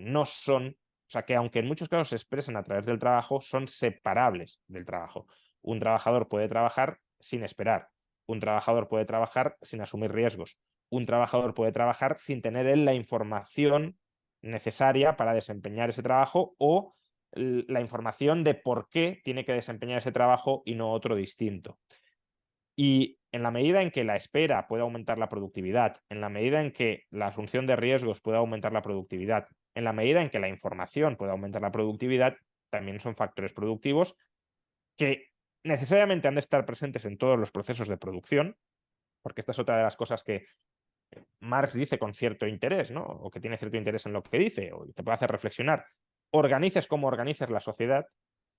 no son, o sea, que aunque en muchos casos se expresan a través del trabajo, son separables del trabajo. Un trabajador puede trabajar sin esperar, un trabajador puede trabajar sin asumir riesgos, un trabajador puede trabajar sin tener él la información necesaria para desempeñar ese trabajo o la información de por qué tiene que desempeñar ese trabajo y no otro distinto. Y en la medida en que la espera puede aumentar la productividad, en la medida en que la asunción de riesgos puede aumentar la productividad, en la medida en que la información puede aumentar la productividad, también son factores productivos que necesariamente han de estar presentes en todos los procesos de producción, porque esta es otra de las cosas que Marx dice con cierto interés, ¿no? O que tiene cierto interés en lo que dice, o te puede hacer reflexionar. Organices como organices la sociedad,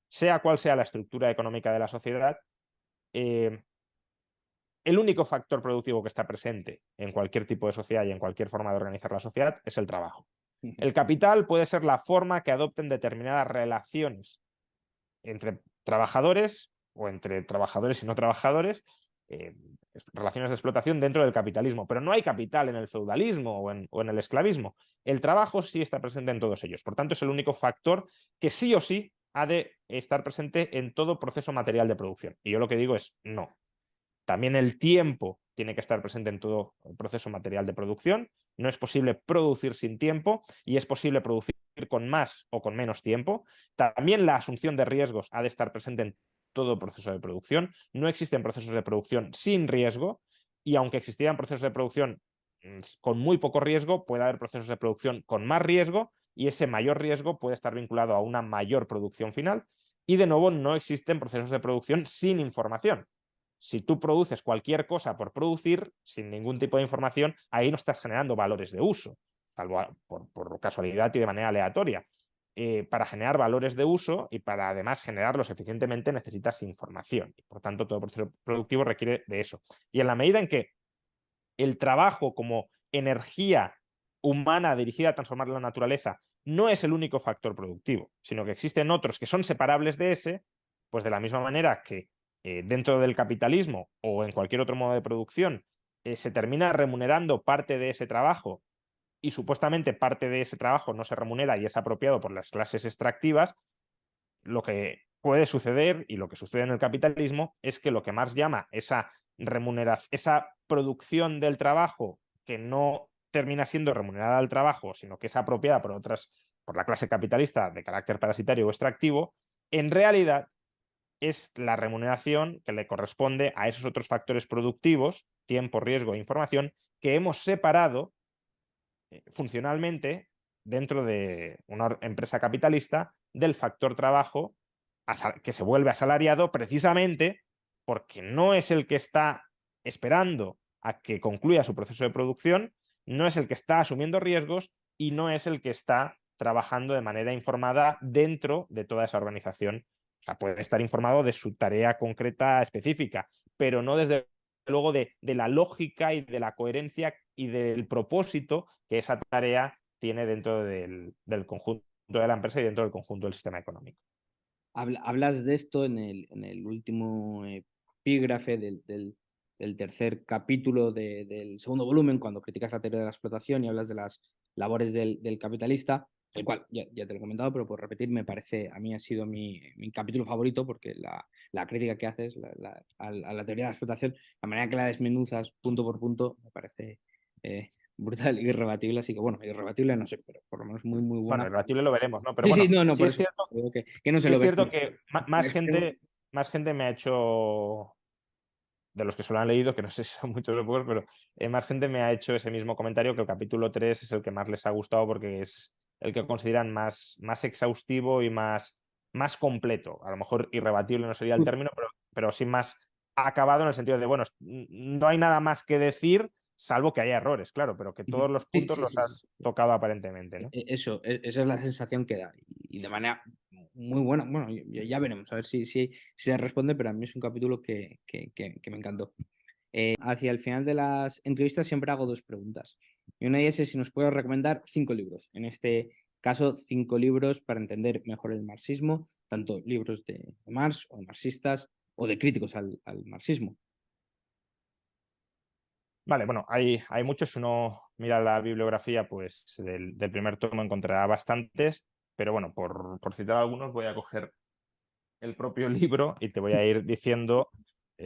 sea cual sea la estructura económica de la sociedad, el único factor productivo que está presente en cualquier tipo de sociedad y en cualquier forma de organizar la sociedad es el trabajo. El capital puede ser la forma que adopten determinadas relaciones entre trabajadores o entre trabajadores y no trabajadores, relaciones de explotación dentro del capitalismo, pero no hay capital en el feudalismo o en el esclavismo. El trabajo sí está presente en todos ellos. Por tanto, es el único factor que sí o sí ha de estar presente en todo proceso material de producción. Y yo lo que digo es no. También el tiempo tiene que estar presente en todo el proceso material de producción. No es posible producir sin tiempo y es posible producir con más o con menos tiempo. También la asunción de riesgos ha de estar presente en todo el proceso de producción. No existen procesos de producción sin riesgo y aunque existieran procesos de producción con muy poco riesgo, puede haber procesos de producción con más riesgo y ese mayor riesgo puede estar vinculado a una mayor producción final. Y de nuevo, no existen procesos de producción sin información. Si tú produces cualquier cosa por producir, sin ningún tipo de información, ahí no estás generando valores de uso, salvo por casualidad y de manera aleatoria. Para generar valores de uso y para además generarlos eficientemente necesitas información. Y por tanto, todo proceso productivo requiere de eso. Y en la medida en que el trabajo como energía humana dirigida a transformar la naturaleza no es el único factor productivo, sino que existen otros que son separables de ese, pues de la misma manera que dentro del capitalismo o en cualquier otro modo de producción se termina remunerando parte de ese trabajo y supuestamente parte de ese trabajo no se remunera y es apropiado por las clases extractivas, lo que puede suceder y lo que sucede en el capitalismo es que lo que Marx llama esa remuneración, esa producción del trabajo que no termina siendo remunerada al trabajo, sino que es apropiada por otras, por la clase capitalista de carácter parasitario o extractivo, en realidad es la remuneración que le corresponde a esos otros factores productivos, tiempo, riesgo e información, que hemos separado funcionalmente dentro de una empresa capitalista del factor trabajo que se vuelve asalariado precisamente porque no es el que está esperando a que concluya su proceso de producción, no es el que está asumiendo riesgos y no es el que está trabajando de manera informada dentro de toda esa organización. O sea, puede estar informado de su tarea concreta específica, pero no desde luego de la lógica y de la coherencia y del propósito que esa tarea tiene dentro del conjunto de la empresa y dentro del conjunto del sistema económico. Hablas de esto en el último epígrafe del tercer capítulo del segundo volumen, cuando criticas la teoría de la explotación y hablas de las labores del capitalista, el cual ya te lo he comentado, pero por repetir, me parece, a mí ha sido mi capítulo favorito porque la crítica que haces a la teoría de la explotación, la manera que la desmenuzas punto por punto, me parece brutal y irrebatible. Así que bueno, irrebatible no sé, pero por lo menos muy, muy Bueno, buena. el debatible lo veremos, ¿no? Pero Sí, sí, bueno, no, no, por eso digo que no se sí lo es ven. cierto que Extremos. más gente me ha hecho, de los que se lo han leído, que no sé si son muchos o pocos, pero más gente me ha hecho ese mismo comentario, que el capítulo 3 es el que más les ha gustado porque es el que consideran más exhaustivo y más completo. A lo mejor irrebatible no sería el Uf, término, pero sí más acabado en el sentido de, bueno, no hay nada más que decir, salvo que haya errores, claro, pero que todos los sí, puntos sí, los sí, sí. has tocado aparentemente, ¿no? Eso, esa es la sensación que da. Y de manera muy buena. Bueno, ya veremos, a ver si se responde, pero a mí es un capítulo que me encantó. Hacia el final de las entrevistas siempre hago dos preguntas. Y una de ellas es si nos puedes recomendar 5 libros. En este caso, 5 libros para entender mejor el marxismo, tanto libros de Marx o marxistas o de críticos al marxismo. Vale, bueno, hay muchos. Si uno mira la bibliografía, pues del primer tomo encontrará bastantes, pero bueno, por citar algunos, voy a coger el propio libro y te voy a ir diciendo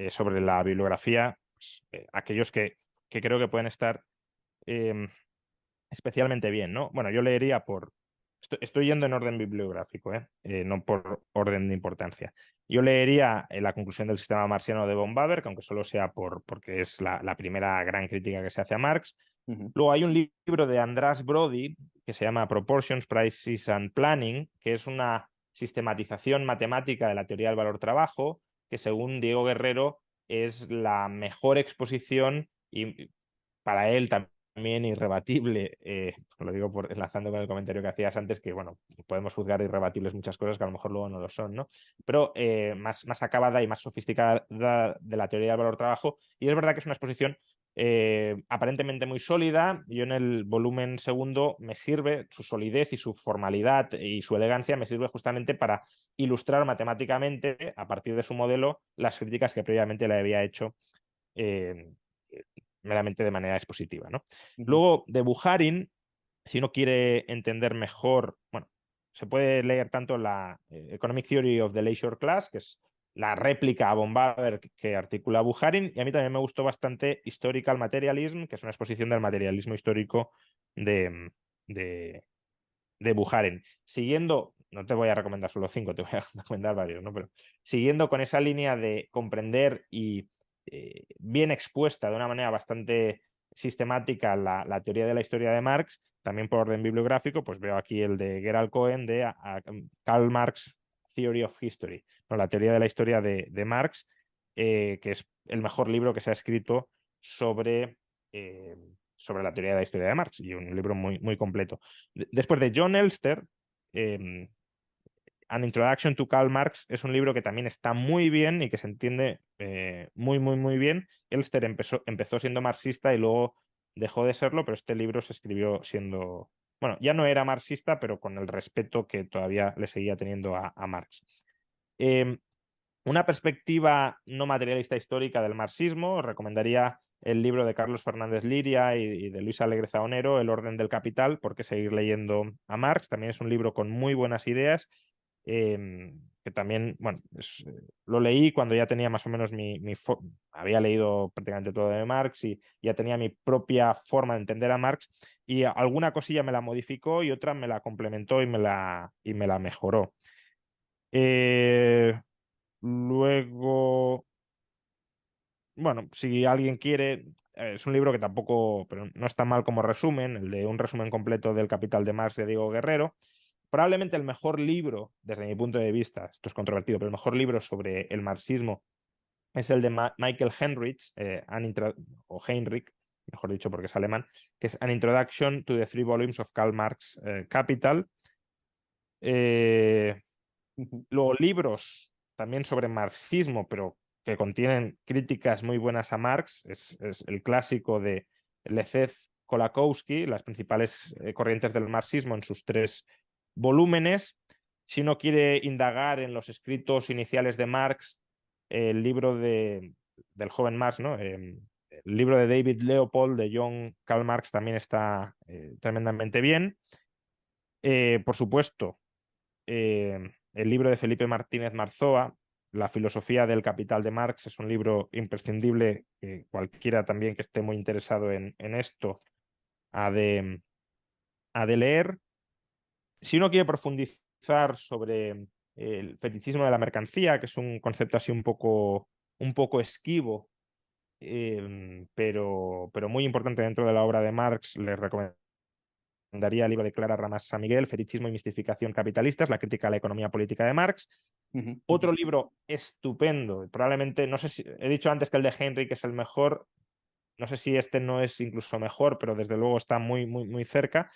sobre la bibliografía, pues, aquellos que creo que pueden estar eh, especialmente bien, ¿no? Bueno, yo leería estoy yendo en orden bibliográfico, no por orden de importancia. Yo leería la conclusión del sistema marxiano de von Baber, que aunque solo sea porque es la primera gran crítica que se hace a Marx. Ujú. Luego hay un libro de András Brody que se llama Proportions, Prices and Planning, que es una sistematización matemática de la teoría del valor-trabajo, que según Diego Guerrero es la mejor exposición y para él también irrebatible, lo digo enlazando con el comentario que hacías antes, que bueno, podemos juzgar irrebatibles muchas cosas que a lo mejor luego no lo son, ¿no? Pero más acabada y más sofisticada de la teoría del valor-trabajo, y es verdad que es una exposición aparentemente muy sólida. Yo en el volumen segundo me sirve su solidez y su formalidad y su elegancia, me sirve justamente para ilustrar matemáticamente, a partir de su modelo, las críticas que previamente le había hecho eh, meramente de manera expositiva, ¿no? Ujú. Luego, de Bukharin, si uno quiere entender mejor, bueno, se puede leer tanto la Economic Theory of the Leisure Class, que es la réplica a von Baber que articula Bukharin, y a mí también me gustó bastante Historical Materialism, que es una exposición del materialismo histórico de, de, de Bukharin. Siguiendo, no te voy a recomendar solo 5, te voy a recomendar varios, ¿no? Pero siguiendo con esa línea de comprender y bien expuesta de una manera bastante sistemática la teoría de la historia de Marx, también por orden bibliográfico, pues veo aquí el de Gerald Cohen de Karl Marx Theory of History, ¿no? La teoría de la historia de Marx, que es el mejor libro que se ha escrito sobre, eh, sobre la teoría de la historia de Marx, y un libro muy, muy completo. Después de John Elster, eh, An Introduction to Karl Marx es un libro que también está muy bien y que se entiende muy, muy, muy bien. Elster empezó siendo marxista y luego dejó de serlo, pero este libro se escribió siendo, bueno, ya no era marxista, pero con el respeto que todavía le seguía teniendo a Marx. Eh, una perspectiva no materialista histórica del marxismo, recomendaría el libro de Carlos Fernández Liria y de Luis Alegre Zaonero, El orden del capital, porque seguir leyendo a Marx. También es un libro con muy buenas ideas, que también, bueno, lo leí cuando ya tenía más o menos había leído prácticamente todo de Marx y ya tenía mi propia forma de entender a Marx, y alguna cosilla me la modificó y otra me la complementó y me la mejoró. Eh, Luego, bueno, si alguien quiere, es un libro que tampoco, pero no está mal como resumen, el de un resumen completo del Capital de Marx de Diego Guerrero. Probablemente el mejor libro, desde mi punto de vista, esto es controvertido, pero el mejor libro sobre el marxismo es el de Michael Heinrich, o Heinrich, mejor dicho porque es alemán, que es An Introduction to the Three Volumes of Karl Marx Capital. Eh, Ujú. Luego libros también sobre marxismo, pero que contienen críticas muy buenas a Marx, es el clásico de Leszek Kolakowski, las principales corrientes del marxismo en sus 3 volúmenes. Si uno quiere indagar en los escritos iniciales de Marx, el libro del joven Marx, ¿no? el libro de David Leopold, de John Karl Marx, también está tremendamente bien. Por supuesto, el libro de Felipe Martínez Marzoa, La filosofía del capital de Marx, es un libro imprescindible que cualquiera también que esté muy interesado en esto ha de leer. Si uno quiere profundizar sobre el fetichismo de la mercancía, que es un concepto así un poco esquivo, pero muy importante dentro de la obra de Marx, les recomendaría el libro de Clara Ramas San Miguel, Fetichismo y mistificación capitalistas, la crítica a la economía política de Marx. Otro libro estupendo, probablemente, no sé si he dicho antes que el de Henry, que es el mejor, no sé si este no es incluso mejor, pero desde luego está muy cerca,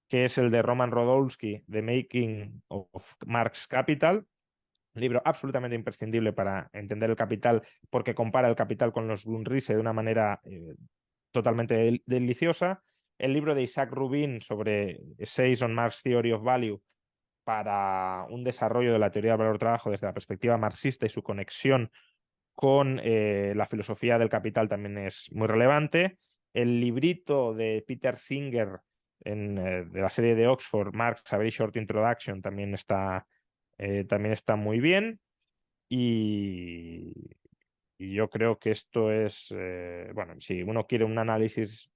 que es el de Roman Rodolsky, The Making of Marx Capital. Un libro absolutamente imprescindible para entender el capital, porque compara el capital con los Grundrisse de una manera totalmente deliciosa. El libro de Isaac Rubin sobre Essays on Marx Theory of Value, para un desarrollo de la teoría del valor-trabajo desde la perspectiva marxista y su conexión con la filosofía del capital también es muy relevante. El librito de Peter Singer de la serie de Oxford, Marx, A Very Short Introduction, también está muy bien. Y, y yo creo que esto es, bueno, si uno quiere un análisis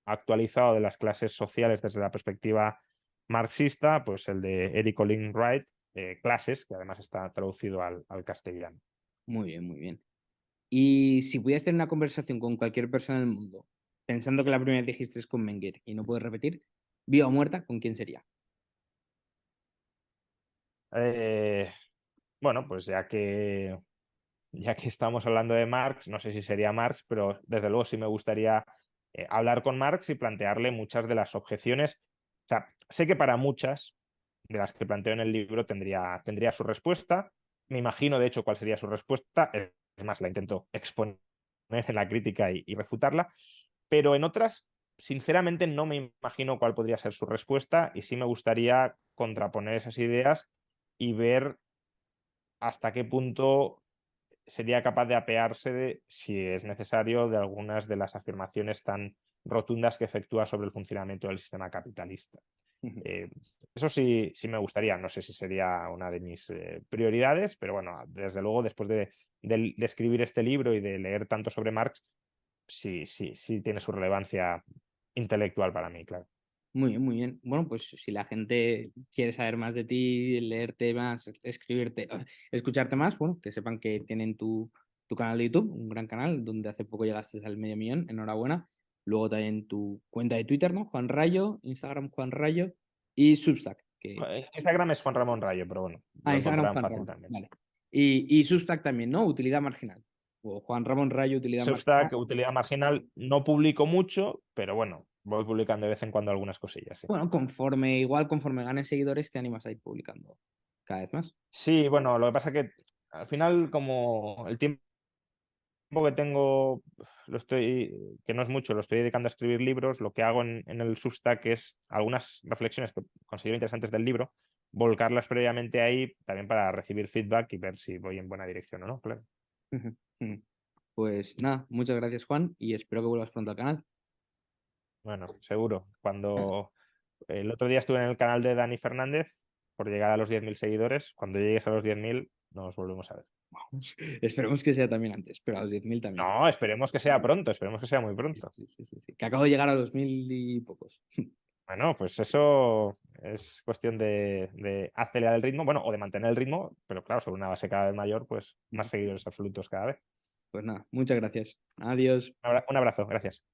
actualizado de las clases sociales desde la perspectiva marxista, pues el de Eric Olin Wright, Clases, que además está traducido al castellano. Muy bien, muy bien. Y si pudieras tener una conversación con cualquier persona del mundo, pensando que la primera vez dijiste es con Menger y no puedes repetir, viva o muerta, ¿con quién sería? Eh, bueno, pues ya que estamos hablando de Marx, no sé si sería Marx, pero desde luego sí me gustaría hablar con Marx y plantearle muchas de las objeciones. O sea, sé que para muchas de las que planteo en el libro tendría su respuesta. Me imagino, de hecho, cuál sería su respuesta. Es más, la intento exponer en la crítica y refutarla. Pero en otras, sinceramente, no me imagino cuál podría ser su respuesta y sí me gustaría contraponer esas ideas y ver hasta qué punto sería capaz de apearse si es necesario, de algunas de las afirmaciones tan rotundas que efectúa sobre el funcionamiento del sistema capitalista. Eh, Eso sí me gustaría, no sé si sería una de mis prioridades, pero bueno, desde luego después de escribir este libro y de leer tanto sobre Marx, sí tiene su relevancia intelectual para mí, claro. Muy bien, muy bien. Bueno, pues si la gente quiere saber más de ti, leerte más, escribirte, escucharte más, bueno, que sepan que tienen tu canal de YouTube, un gran canal, donde hace poco llegaste al 500.000, enhorabuena. Luego también tu cuenta de Twitter, ¿no? Juan Rayo, Instagram Juan Rayo y Substack, que... Instagram es Juan Ramón Rayo, pero bueno, lo Instagram encontrarán Juan fácil Ramón, también. Sí. vale. Y Substack también, ¿no? Utilidad marginal. O Juan Ramón Rayo, utilidad marginal. Substack, utilidad marginal, no publico mucho, pero bueno, voy publicando de vez en cuando algunas cosillas. Sí, Bueno, conforme ganes seguidores, te animas a ir publicando cada vez más. sí, bueno, lo que pasa que al final, como el tiempo que tengo, que no es mucho, lo estoy dedicando a escribir libros, lo que hago en el Substack es algunas reflexiones que considero interesantes del libro, volcarlas previamente ahí también para recibir feedback y ver si voy en buena dirección o no, claro. Ujú, ujú. Pues nada, muchas gracias Juan y espero que vuelvas pronto al canal. Bueno, seguro. Ah, Cuando el otro día estuve en el canal de Dani Fernández por llegar a los 10.000 seguidores, cuando llegues a los 10.000 nos volvemos a ver. vamos. Esperemos que sea también antes, pero a los 10.000 también. No, esperemos que sea pronto, esperemos que sea muy Sí, pronto. sí, sí, sí, sí. Que acabo de llegar a los 1.000 y pocos. Bueno, pues eso es cuestión de acelerar el ritmo, bueno, o de mantener el ritmo, pero claro, sobre una base cada vez mayor, pues más seguidores absolutos cada vez. Pues nada, muchas gracias. Adiós. Un abrazo, gracias.